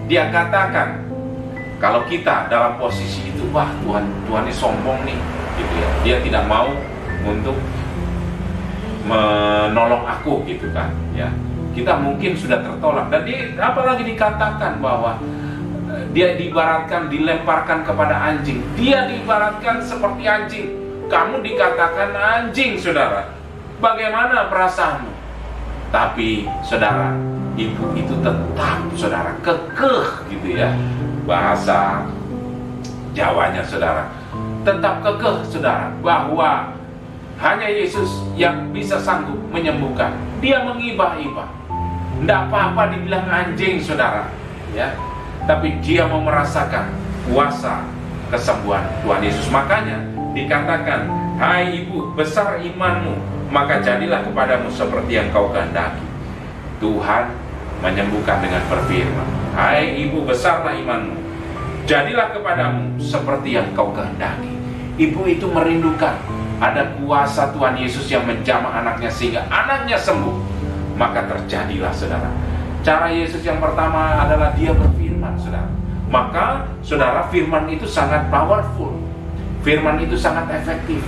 Dia katakan, kalau kita dalam posisi itu, wah Tuhan ini sombong nih gitu ya. Dia tidak mau untuk menolong aku gitu kan ya. Kita mungkin sudah tertolak. Dan apalagi dikatakan bahwa dia diibaratkan, dilemparkan kepada anjing. Dia diibaratkan seperti anjing. Kamu dikatakan anjing, saudara. Bagaimana perasaanmu? Tapi, saudara, ibu itu tetap, saudara, kekeh gitu ya. Bahasa Jawanya, saudara. Tetap kekeh, saudara, bahwa hanya Yesus yang bisa sanggup menyembuhkan. Dia mengibah-ibah. Tidak apa-apa dibilang anjing, saudara ya. Tapi dia mau merasakan kuasa kesembuhan Tuhan Yesus. Makanya dikatakan, hai ibu, besar imanmu, maka jadilah kepadamu seperti yang kau kehendaki. Tuhan menyembuhkan dengan berfirman, hai ibu, besarlah imanmu, jadilah kepadamu seperti yang kau kehendaki. Ibu itu merindukan ada kuasa Tuhan Yesus yang menjamah anaknya sehingga anaknya sembuh. Maka terjadilah, saudara. Cara Yesus yang pertama adalah dia berfirman, saudara. Maka, saudara, firman itu sangat powerful. Firman itu sangat efektif.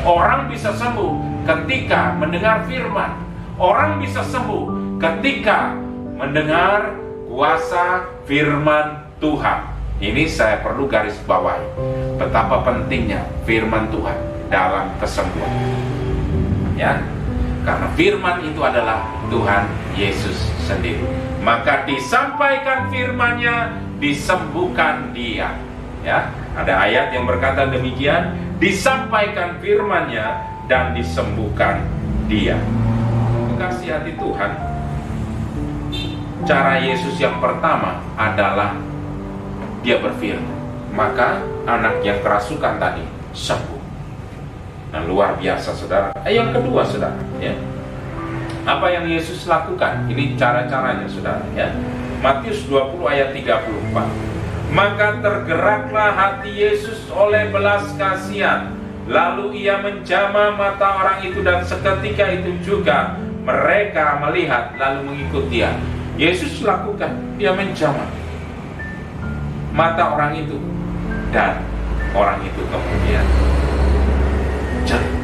Orang bisa sembuh ketika mendengar firman. Orang bisa sembuh ketika mendengar kuasa firman Tuhan. Ini saya perlu garis bawahi, betapa pentingnya firman Tuhan dalam kesembuhan. Ya, karena firman itu adalah Tuhan Yesus sendiri. Maka disampaikan firman-Nya, disembuhkan dia. Ya, ada ayat yang berkata demikian, disampaikan firman-Nya dan disembuhkan dia. Kekasih hati Tuhan, cara Yesus yang pertama adalah dia berfirman, maka anak yang kerasukan tadi sembuh. Nah, luar biasa saudara. Yang kedua saudara, ya, apa yang Yesus lakukan? Ini cara-caranya saudara, ya. Matius 20 ayat 34. Maka tergeraklah hati Yesus oleh belas kasihan, lalu ia menjamah mata orang itu, dan seketika itu juga mereka melihat lalu mengikut dia. Yesus lakukan, dia menjamah mata orang itu, dan orang itu kemudian jernih.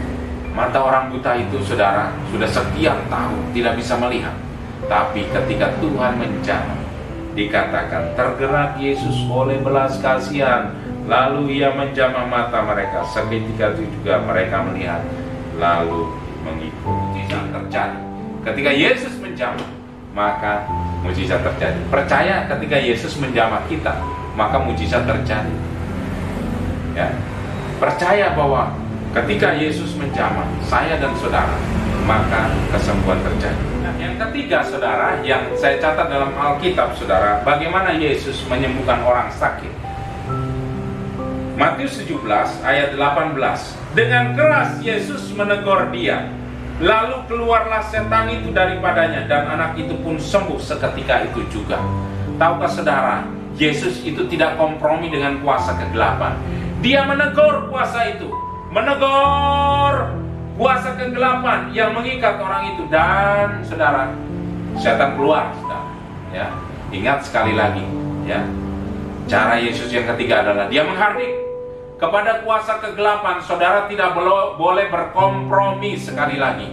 Mata orang buta itu saudara sudah sekian tahun tidak bisa melihat, tapi ketika Tuhan menjamah, dikatakan tergerak Yesus oleh belas kasihan, lalu ia menjamah mata mereka, seketika itu juga mereka melihat lalu mengikut. Mujizat terjadi ketika Yesus menjamah, maka mujizat terjadi. Percaya ketika Yesus menjamah kita, maka mujizat terjadi. Ya, percaya bahwa ketika Yesus menjamah saya dan saudara, maka kesembuhan terjadi. Nah, yang ketiga saudara, yang saya catat dalam Alkitab saudara, bagaimana Yesus menyembuhkan orang sakit. Matius 17 ayat 18. Dengan keras Yesus menegur dia, lalu keluarlah setan itu daripadanya, dan anak itu pun sembuh seketika itu juga. Tahukah saudara, Yesus itu tidak kompromi dengan kuasa kegelapan. Dia menegur kuasa itu, menegur kuasa kegelapan yang mengikat orang itu, dan saudara, setan keluar saudara. Ya, ingat sekali lagi, ya, cara Yesus yang ketiga adalah dia menghardik. Kepada kuasa kegelapan, saudara tidak boleh berkompromi. Sekali lagi,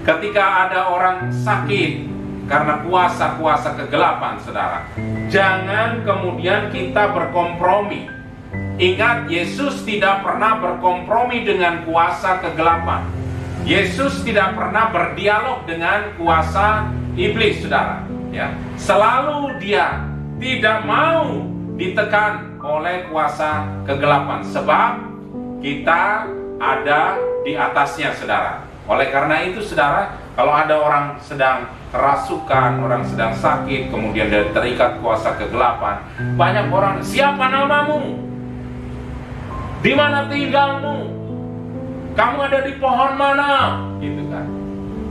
ketika ada orang sakit karena kuasa-kuasa kegelapan, saudara, jangan kemudian kita berkompromi. Ingat, Yesus tidak pernah berkompromi dengan kuasa kegelapan. Yesus tidak pernah berdialog dengan kuasa iblis, saudara. Ya, selalu dia tidak mau ditekan oleh kuasa kegelapan, sebab kita ada di atasnya, saudara. Oleh karena itu, saudara, kalau ada orang sedang kerasukan, orang sedang sakit, kemudian dia terikat kuasa kegelapan, banyak orang, siapa namamu? Di mana tinggalmu? Kamu ada di pohon mana? Gitu kan.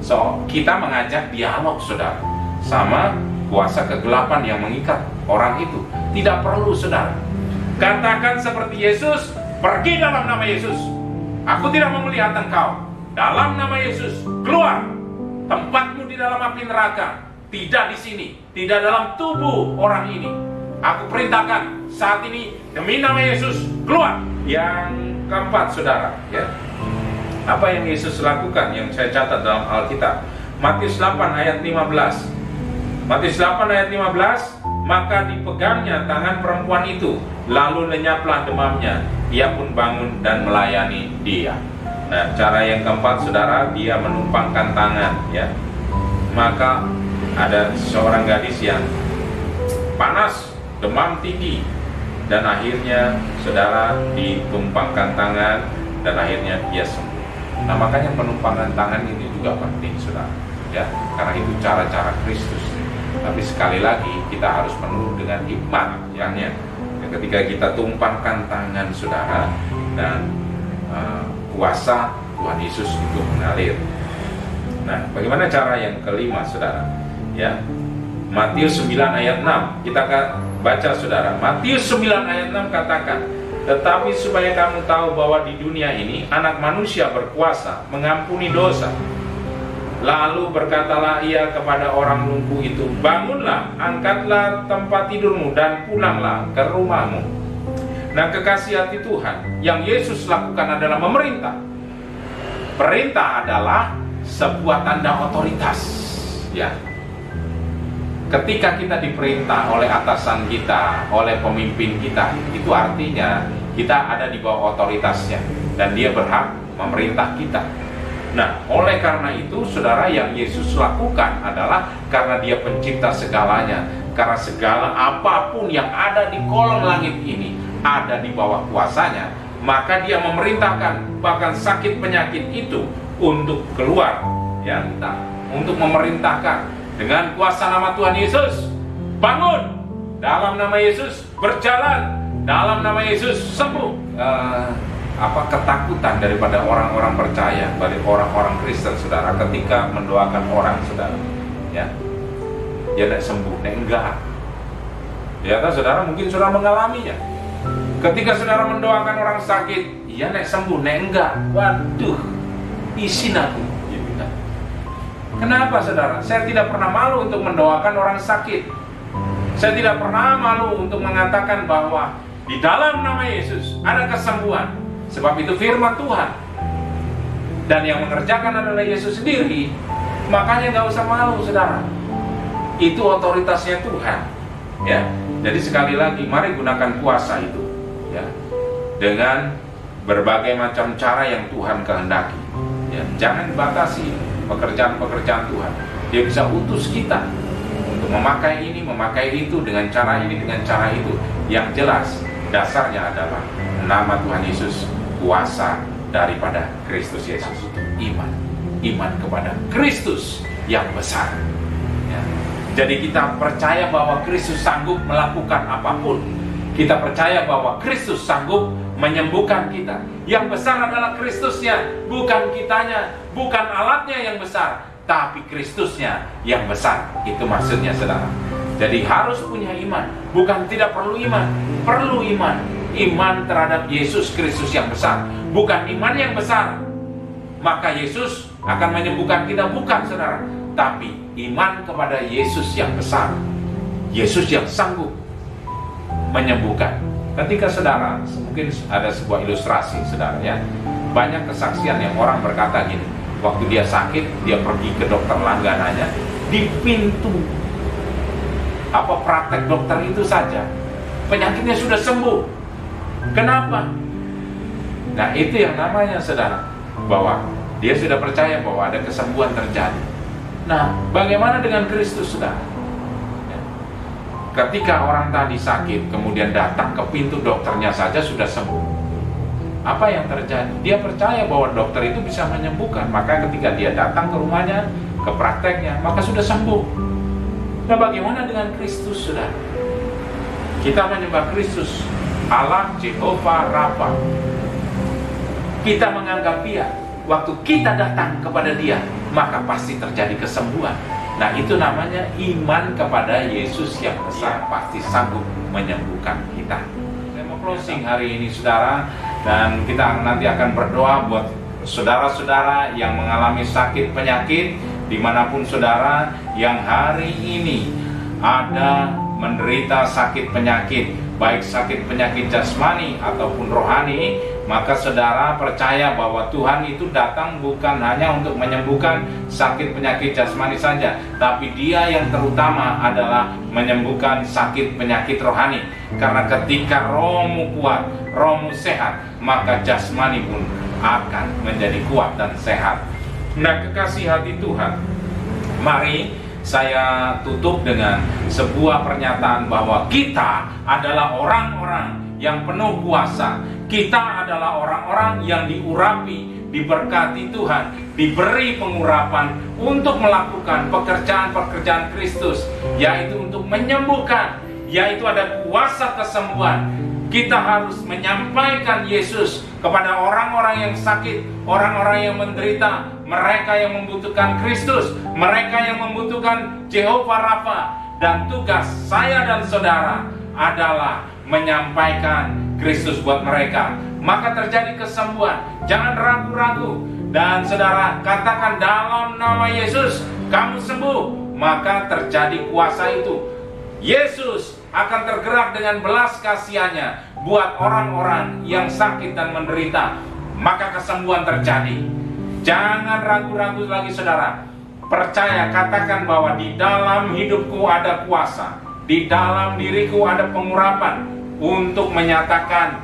So, kita mengajak dialog, saudara, sama kuasa kegelapan yang mengikat orang itu. Tidak perlu, saudara. Katakan seperti Yesus, pergi dalam nama Yesus. Aku tidak mau melihat engkau. Dalam nama Yesus, keluar. Tempatmu di dalam api neraka. Tidak di sini, tidak dalam tubuh orang ini. Aku perintahkan saat ini demi nama Yesus, keluar. Yang keempat, saudara, ya, apa yang Yesus lakukan yang saya catat dalam Alkitab. Matius 8 ayat 15. Matius 8 ayat 15. Maka dipegangnya tangan perempuan itu, lalu lenyaplah demamnya. Ia pun bangun dan melayani dia. Nah, cara yang keempat, saudara, dia menumpangkan tangan, ya. Maka ada seorang gadis yang panas, demam tinggi, dan akhirnya, saudara, ditumpangkan tangan, dan akhirnya dia sembuh. Nah, makanya penumpangan tangan ini juga penting, saudara, ya, karena itu cara-cara Kristus. Tapi sekali lagi kita harus penuh dengan hikmat, ya. Ketika kita tumpangkan tangan, saudara, dan kuasa Tuhan Yesus itu mengalir. Nah, bagaimana cara yang kelima, saudara? Ya, Matius 9 ayat 6 kita baca, saudara. Matius 9 ayat 6 katakan, tetapi supaya kamu tahu bahwa di dunia ini anak manusia berkuasa mengampuni dosa. Lalu berkatalah ia kepada orang lumpuh itu, bangunlah, angkatlah tempat tidurmu dan pulanglah ke rumahmu. Nah, kekasih hati Tuhan, yang Yesus lakukan adalah memerintah. Perintah adalah sebuah tanda otoritas, ya. Ketika kita diperintah oleh atasan kita, oleh pemimpin kita, itu artinya kita ada di bawah otoritasnya dan dia berhak memerintah kita. Nah, oleh karena itu, saudara, yang Yesus lakukan adalah karena dia pencipta segalanya, karena segala apapun yang ada di kolong langit ini ada di bawah kuasanya, maka dia memerintahkan bahkan sakit penyakit itu untuk keluar, ya, untuk memerintahkan dengan kuasa nama Tuhan Yesus, bangun dalam nama Yesus, berjalan dalam nama Yesus, sembuh. Ketakutan daripada orang-orang percaya, dari orang-orang Kristen, saudara, ketika mendoakan orang, saudara, ya, dia tidak sembuh, enggak. Ya, saudara, mungkin saudara mengalaminya. Ketika saudara mendoakan orang sakit, iya nek sembuh, enggak. Waduh, isin aku. Kenapa, saudara? Saya tidak pernah malu untuk mendoakan orang sakit. Saya tidak pernah malu untuk mengatakan bahwa di dalam nama Yesus ada kesembuhan. Sebab itu firman Tuhan. Dan yang mengerjakan adalah Yesus sendiri. Makanya gak usah malu, saudara. Itu otoritasnya Tuhan. Ya. Jadi sekali lagi, mari gunakan kuasa itu, ya, dengan berbagai macam cara yang Tuhan kehendaki. Ya. Jangan batasi pekerjaan-pekerjaan Tuhan. Dia bisa utus kita untuk memakai ini, memakai itu, dengan cara ini, dengan cara itu. Yang jelas dasarnya adalah nama Tuhan Yesus, kuasa daripada Kristus Yesus. Iman kepada Kristus yang besar, ya. Jadi kita percaya bahwa Kristus sanggup melakukan apapun. Kita percaya bahwa Kristus sanggup menyembuhkan kita. Yang besar adalah Kristusnya, bukan kitanya, bukan alatnya yang besar, tapi Kristusnya yang besar. Itu maksudnya, saudara. Jadi harus punya iman, bukan tidak perlu iman. Perlu iman. Iman terhadap Yesus Kristus yang besar, bukan iman yang besar maka Yesus akan menyembuhkan kita, bukan, saudara. Tapi iman kepada Yesus yang besar, Yesus yang sanggup menyembuhkan. Ketika saudara, mungkin ada sebuah ilustrasi, saudara, ya. Banyak kesaksian yang orang berkata gini, waktu dia sakit, dia pergi ke dokter langganannya, di pintu praktek dokter itu saja penyakitnya sudah sembuh. Kenapa? Nah, itu yang namanya, saudara, bahwa dia sudah percaya bahwa ada kesembuhan terjadi. Nah, bagaimana dengan Kristus, saudara? Ketika orang tadi sakit, kemudian datang ke pintu dokternya saja sudah sembuh. Apa yang terjadi? Dia percaya bahwa dokter itu bisa menyembuhkan. Maka ketika dia datang ke rumahnya, ke prakteknya, maka sudah sembuh. Nah, bagaimana dengan Kristus, saudara? Kita menyembah Kristus, Allah Jehovah Rafa. Kita menganggap dia. Waktu kita datang kepada dia, maka pasti terjadi kesembuhan. Nah, itu namanya iman kepada Yesus yang besar, pasti sanggup menyembuhkan kita. Saya mau closing hari ini, saudara, dan kita nanti akan berdoa buat saudara-saudara yang mengalami sakit penyakit, dimanapun saudara yang hari ini ada menderita sakit penyakit, baik sakit penyakit jasmani ataupun rohani, maka saudara percaya bahwa Tuhan itu datang bukan hanya untuk menyembuhkan sakit penyakit jasmani saja, tapi Dia yang terutama adalah menyembuhkan sakit penyakit rohani. Karena ketika rohmu kuat, rohmu sehat, maka jasmani pun akan menjadi kuat dan sehat. Nah, kekasih hati Tuhan, mari saya tutup dengan sebuah pernyataan bahwa kita adalah orang-orang yang penuh kuasa. Kita adalah orang-orang yang diurapi, diberkati Tuhan, diberi pengurapan untuk melakukan pekerjaan-pekerjaan Kristus, yaitu untuk menyembuhkan, yaitu ada kuasa kesembuhan. Kita harus menyampaikan Yesus kepada orang-orang yang sakit, orang-orang yang menderita, mereka yang membutuhkan Kristus, mereka yang membutuhkan Jehovah Rafa. Dan tugas saya dan saudara adalah menyampaikan Kristus buat mereka. Maka terjadi kesembuhan. Jangan ragu-ragu. Dan saudara katakan dalam nama Yesus, kamu sembuh. Maka terjadi kuasa itu. Yesus akan tergerak dengan belas kasihannya buat orang-orang yang sakit dan menderita. Maka kesembuhan terjadi. Jangan ragu-ragu lagi, saudara. percaya, katakan bahwa di dalam hidupku ada kuasa, di dalam diriku ada pengurapan untuk menyatakan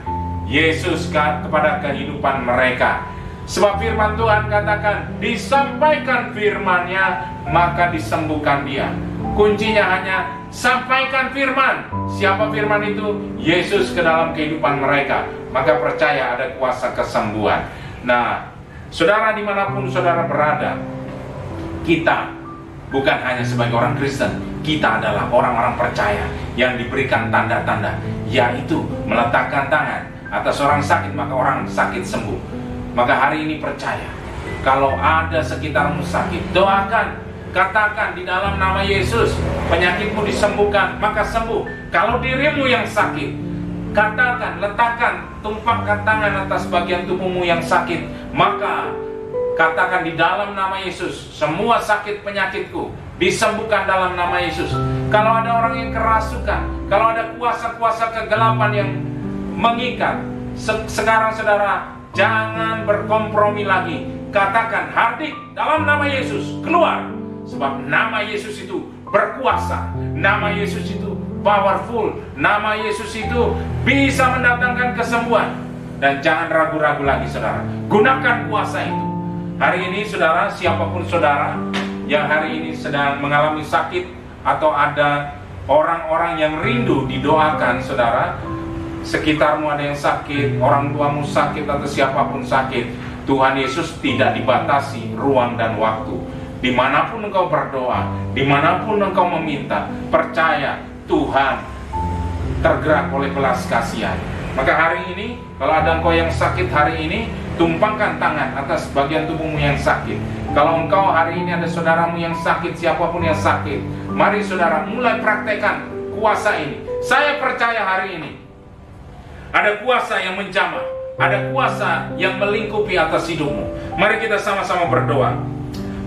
Yesus kepada kehidupan mereka. Sebab firman Tuhan katakan, disampaikan firman-Nya maka disembuhkan dia. Kuncinya hanya sampaikan firman. Siapa firman itu? Yesus ke dalam kehidupan mereka. Maka percaya ada kuasa kesembuhan. Nah, saudara dimanapun saudara berada, kita bukan hanya sebagai orang Kristen, kita adalah orang-orang percaya yang diberikan tanda-tanda, yaitu meletakkan tangan atas orang sakit maka orang sakit sembuh. Maka hari ini percaya, kalau ada sekitarmu sakit, doakan, katakan di dalam nama Yesus, penyakitmu disembuhkan, maka sembuh. Kalau dirimu yang sakit, katakan, letakkan, tumpahkan tangan atas bagian tubuhmu yang sakit, maka katakan di dalam nama Yesus, semua sakit penyakitku disembuhkan dalam nama Yesus. Kalau ada orang yang kerasukan, kalau ada kuasa-kuasa kegelapan yang mengikat, sekarang saudara, jangan berkompromi lagi. Katakan, hardik dalam nama Yesus, keluar. Sebab nama Yesus itu berkuasa, nama Yesus itu powerful, nama Yesus itu bisa mendatangkan kesembuhan. Dan jangan ragu-ragu lagi saudara, gunakan kuasa itu. Hari ini saudara, siapapun saudara yang hari ini sedang mengalami sakit, atau ada orang-orang yang rindu didoakan saudara, sekitarmu ada yang sakit, orang tuamu sakit, atau siapapun sakit, Tuhan Yesus tidak dibatasi ruang dan waktu. Dimanapun engkau berdoa, dimanapun engkau meminta, percaya Tuhan tergerak oleh belas kasihan. Maka hari ini, kalau ada engkau yang sakit hari ini, tumpangkan tangan atas bagian tubuhmu yang sakit. Kalau engkau hari ini ada saudaramu yang sakit, siapapun yang sakit, mari saudara mulai praktekkan kuasa ini. Saya percaya hari ini ada kuasa yang menjamah, ada kuasa yang melingkupi atas hidupmu. Mari kita sama-sama berdoa.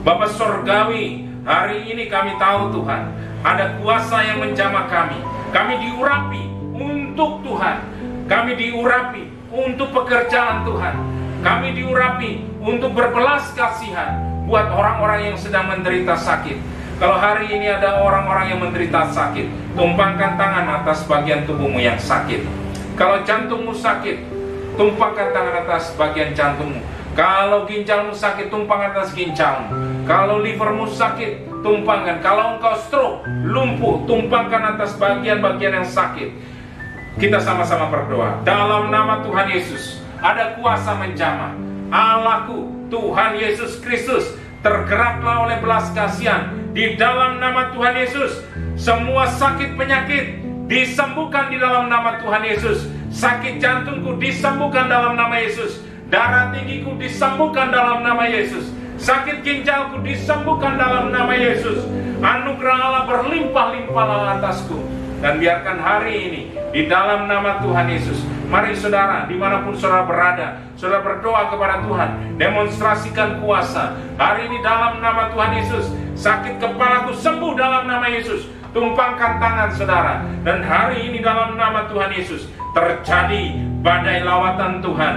Bapa Sorgawi, hari ini kami tahu Tuhan, ada kuasa yang menjamah kami. Kami diurapi untuk Tuhan, kami diurapi untuk pekerjaan Tuhan, kami diurapi untuk berbelas kasihan buat orang-orang yang sedang menderita sakit. Kalau hari ini ada orang-orang yang menderita sakit, tumpangkan tangan atas bagian tubuhmu yang sakit. Kalau jantungmu sakit, tumpangkan tangan atas bagian jantungmu. Kalau ginjalmu sakit, tumpangkan atas ginjalmu. Kalau livermu sakit, tumpangkan. Kalau engkau stroke, lumpuh, tumpangkan atas bagian-bagian yang sakit. Kita sama-sama berdoa. Dalam nama Tuhan Yesus, ada kuasa menjamah. Allahku, Tuhan Yesus Kristus, tergeraklah oleh belas kasihan. Di dalam nama Tuhan Yesus, semua sakit penyakit disembuhkan di dalam nama Tuhan Yesus. Sakit jantungku disembuhkan dalam nama Yesus. Darah tinggiku disembuhkan dalam nama Yesus. Sakit ginjalku disembuhkan dalam nama Yesus. Anugerah Allah berlimpah-limpah atasku. Dan biarkan hari ini di dalam nama Tuhan Yesus, mari saudara dimanapun saudara berada, saudara berdoa kepada Tuhan, demonstrasikan kuasa. Hari ini dalam nama Tuhan Yesus, sakit kepalaku sembuh dalam nama Yesus. Tumpangkan tangan saudara, dan hari ini dalam nama Tuhan Yesus terjadi badai lawatan Tuhan.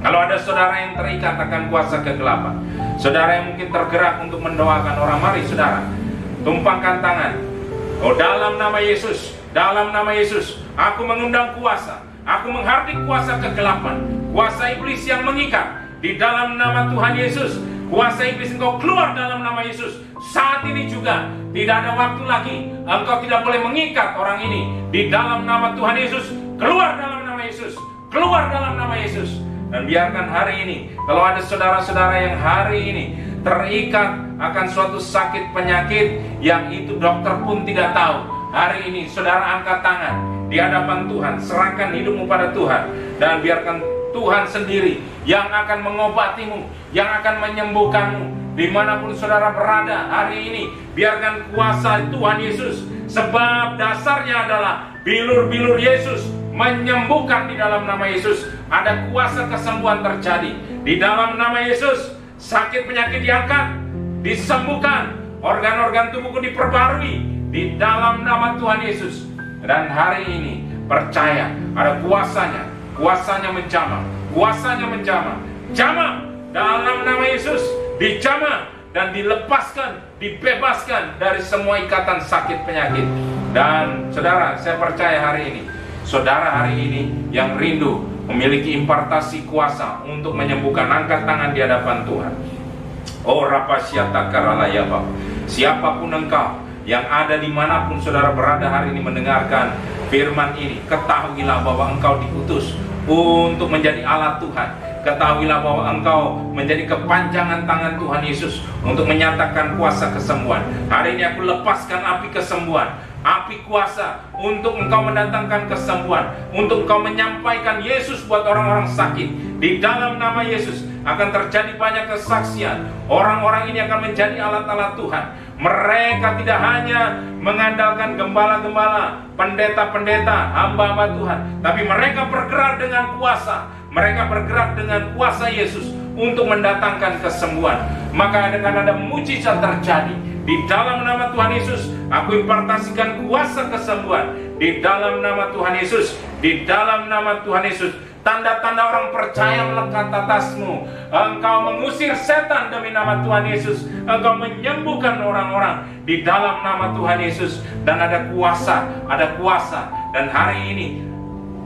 Kalau ada saudara yang terikat akan kuasa kegelapan, saudara yang mungkin tergerak untuk mendoakan orang, mari saudara tumpangkan tangan. Oh, dalam nama Yesus, dalam nama Yesus, aku mengundang kuasa, aku menghardik kuasa kegelapan, kuasa iblis yang mengikat. Di dalam nama Tuhan Yesus, kuasa iblis engkau keluar dalam nama Yesus. Saat ini juga, tidak ada waktu lagi, engkau tidak boleh mengikat orang ini. Di dalam nama Tuhan Yesus, keluar dalam nama Yesus, keluar dalam nama Yesus. Dan biarkan hari ini, kalau ada saudara-saudara yang hari ini terikat akan suatu sakit penyakit yang itu dokter pun tidak tahu, hari ini saudara angkat tangan di hadapan Tuhan, serahkan hidupmu pada Tuhan, dan biarkan Tuhan sendiri yang akan mengobatimu, yang akan menyembuhkanmu dimanapun saudara berada hari ini. Biarkan kuasa Tuhan Yesus, sebab dasarnya adalah bilur-bilur Yesus menyembuhkan. Di dalam nama Yesus ada kuasa kesembuhan terjadi. Di dalam nama Yesus, sakit penyakit diangkat, disembuhkan, organ-organ tubuhku diperbarui di dalam nama Tuhan Yesus. Dan hari ini percaya ada kuasanya, kuasanya menjamah, kuasanya menjamah. Jamah dalam nama Yesus, dijamah dan dilepaskan, dibebaskan dari semua ikatan sakit penyakit. Dan saudara, saya percaya hari ini, saudara hari ini yang rindu memiliki impartasi kuasa untuk menyembuhkan, angkat tangan di hadapan Tuhan. Oh Rapasyatakaralayabab, siapapun engkau yang ada dimanapun saudara berada hari ini mendengarkan firman ini, ketahuilah bahwa engkau diutus untuk menjadi alat Tuhan. Ketahuilah bahwa engkau menjadi kepanjangan tangan Tuhan Yesus untuk menyatakan kuasa kesembuhan. Hari ini aku lepaskan api kesembuhan, api kuasa untuk engkau mendatangkan kesembuhan, untuk engkau menyampaikan Yesus buat orang-orang sakit. Di dalam nama Yesus akan terjadi banyak kesaksian. Orang-orang ini akan menjadi alat-alat Tuhan. Mereka tidak hanya mengandalkan gembala-gembala, pendeta-pendeta, hamba-hamba Tuhan, tapi mereka bergerak dengan kuasa. Mereka bergerak dengan kuasa Yesus untuk mendatangkan kesembuhan. Maka dengan ada mujizat terjadi. Di dalam nama Tuhan Yesus, aku impartasikan kuasa kesembuhan. Di dalam nama Tuhan Yesus, di dalam nama Tuhan Yesus, tanda-tanda orang percaya melekat atasmu. Engkau mengusir setan demi nama Tuhan Yesus. Engkau menyembuhkan orang-orang di dalam nama Tuhan Yesus. Dan ada kuasa, ada kuasa. Dan hari ini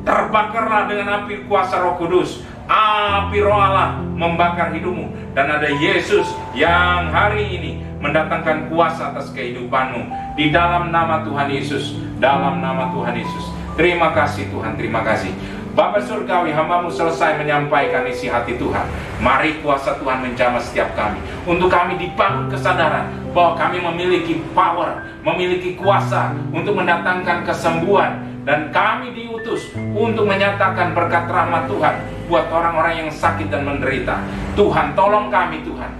terbakarlah dengan api kuasa Roh Kudus. Api Roh Allah membakar hidupmu. Dan ada Yesus yang hari ini mendatangkan kuasa atas kehidupanmu. Di dalam nama Tuhan Yesus. Dalam nama Tuhan Yesus. Terima kasih Tuhan, terima kasih. Bapa Surgawi, hamba-Mu selesai menyampaikan isi hati Tuhan. Mari kuasa Tuhan menjamah setiap kami. Untuk kami dibangun kesadaran bahwa kami memiliki power, memiliki kuasa untuk mendatangkan kesembuhan. Dan kami diutus untuk menyatakan berkat rahmat Tuhan buat orang-orang yang sakit dan menderita. Tuhan, tolong kami Tuhan.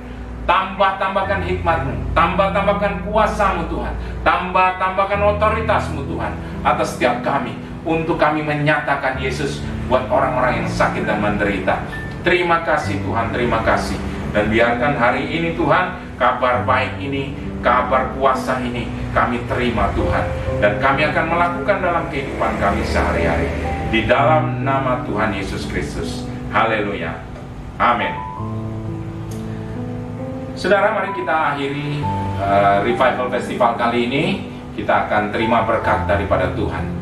Tambah-tambahkan hikmat-Mu, tambah-tambahkan kuasa-Mu Tuhan, tambah-tambahkan otoritas-Mu Tuhan atas setiap kami, untuk kami menyatakan Yesus buat orang-orang yang sakit dan menderita. Terima kasih Tuhan, terima kasih. Dan biarkan hari ini Tuhan, kabar baik ini, kabar kuasa ini kami terima Tuhan. Dan kami akan melakukan dalam kehidupan kami sehari-hari. Di dalam nama Tuhan Yesus Kristus. Haleluya. Amin. Saudara, mari kita akhiri Revival Festival kali ini. Kita akan terima berkat daripada Tuhan.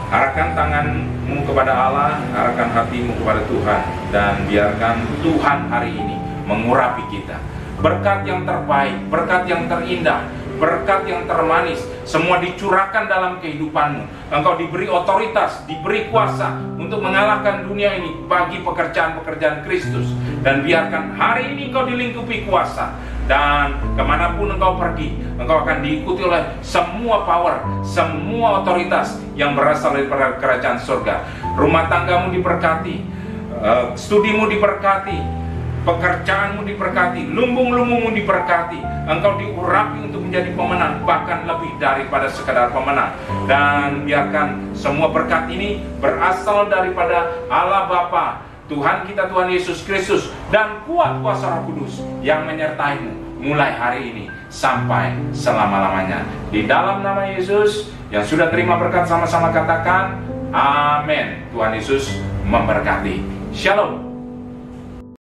Arahkan tanganmu kepada Allah, arahkan hatimu kepada Tuhan, dan biarkan Tuhan hari ini mengurapi kita. Berkat yang terbaik, berkat yang terindah, berkat yang termanis, semua dicurahkan dalam kehidupanmu. Engkau diberi otoritas, diberi kuasa untuk mengalahkan dunia ini bagi pekerjaan-pekerjaan Kristus. Dan biarkan hari ini engkau dilingkupi kuasa. Dan kemanapun engkau pergi, engkau akan diikuti oleh semua power, semua otoritas yang berasal dari kerajaan surga. Rumah tanggamu diberkati, studimu diberkati, pekerjaanmu diberkati, lumbung-lumbungmu diberkati. Engkau diurapi untuk menjadi pemenang, bahkan lebih daripada sekadar pemenang. Dan biarkan semua berkat ini berasal daripada Allah Bapa, Tuhan kita Tuhan Yesus Kristus, dan kuat kuasa Roh Kudus yang menyertaimu mulai hari ini sampai selama-lamanya. Di dalam nama Yesus, yang sudah terima berkat sama-sama katakan amin. Tuhan Yesus memberkati. Shalom.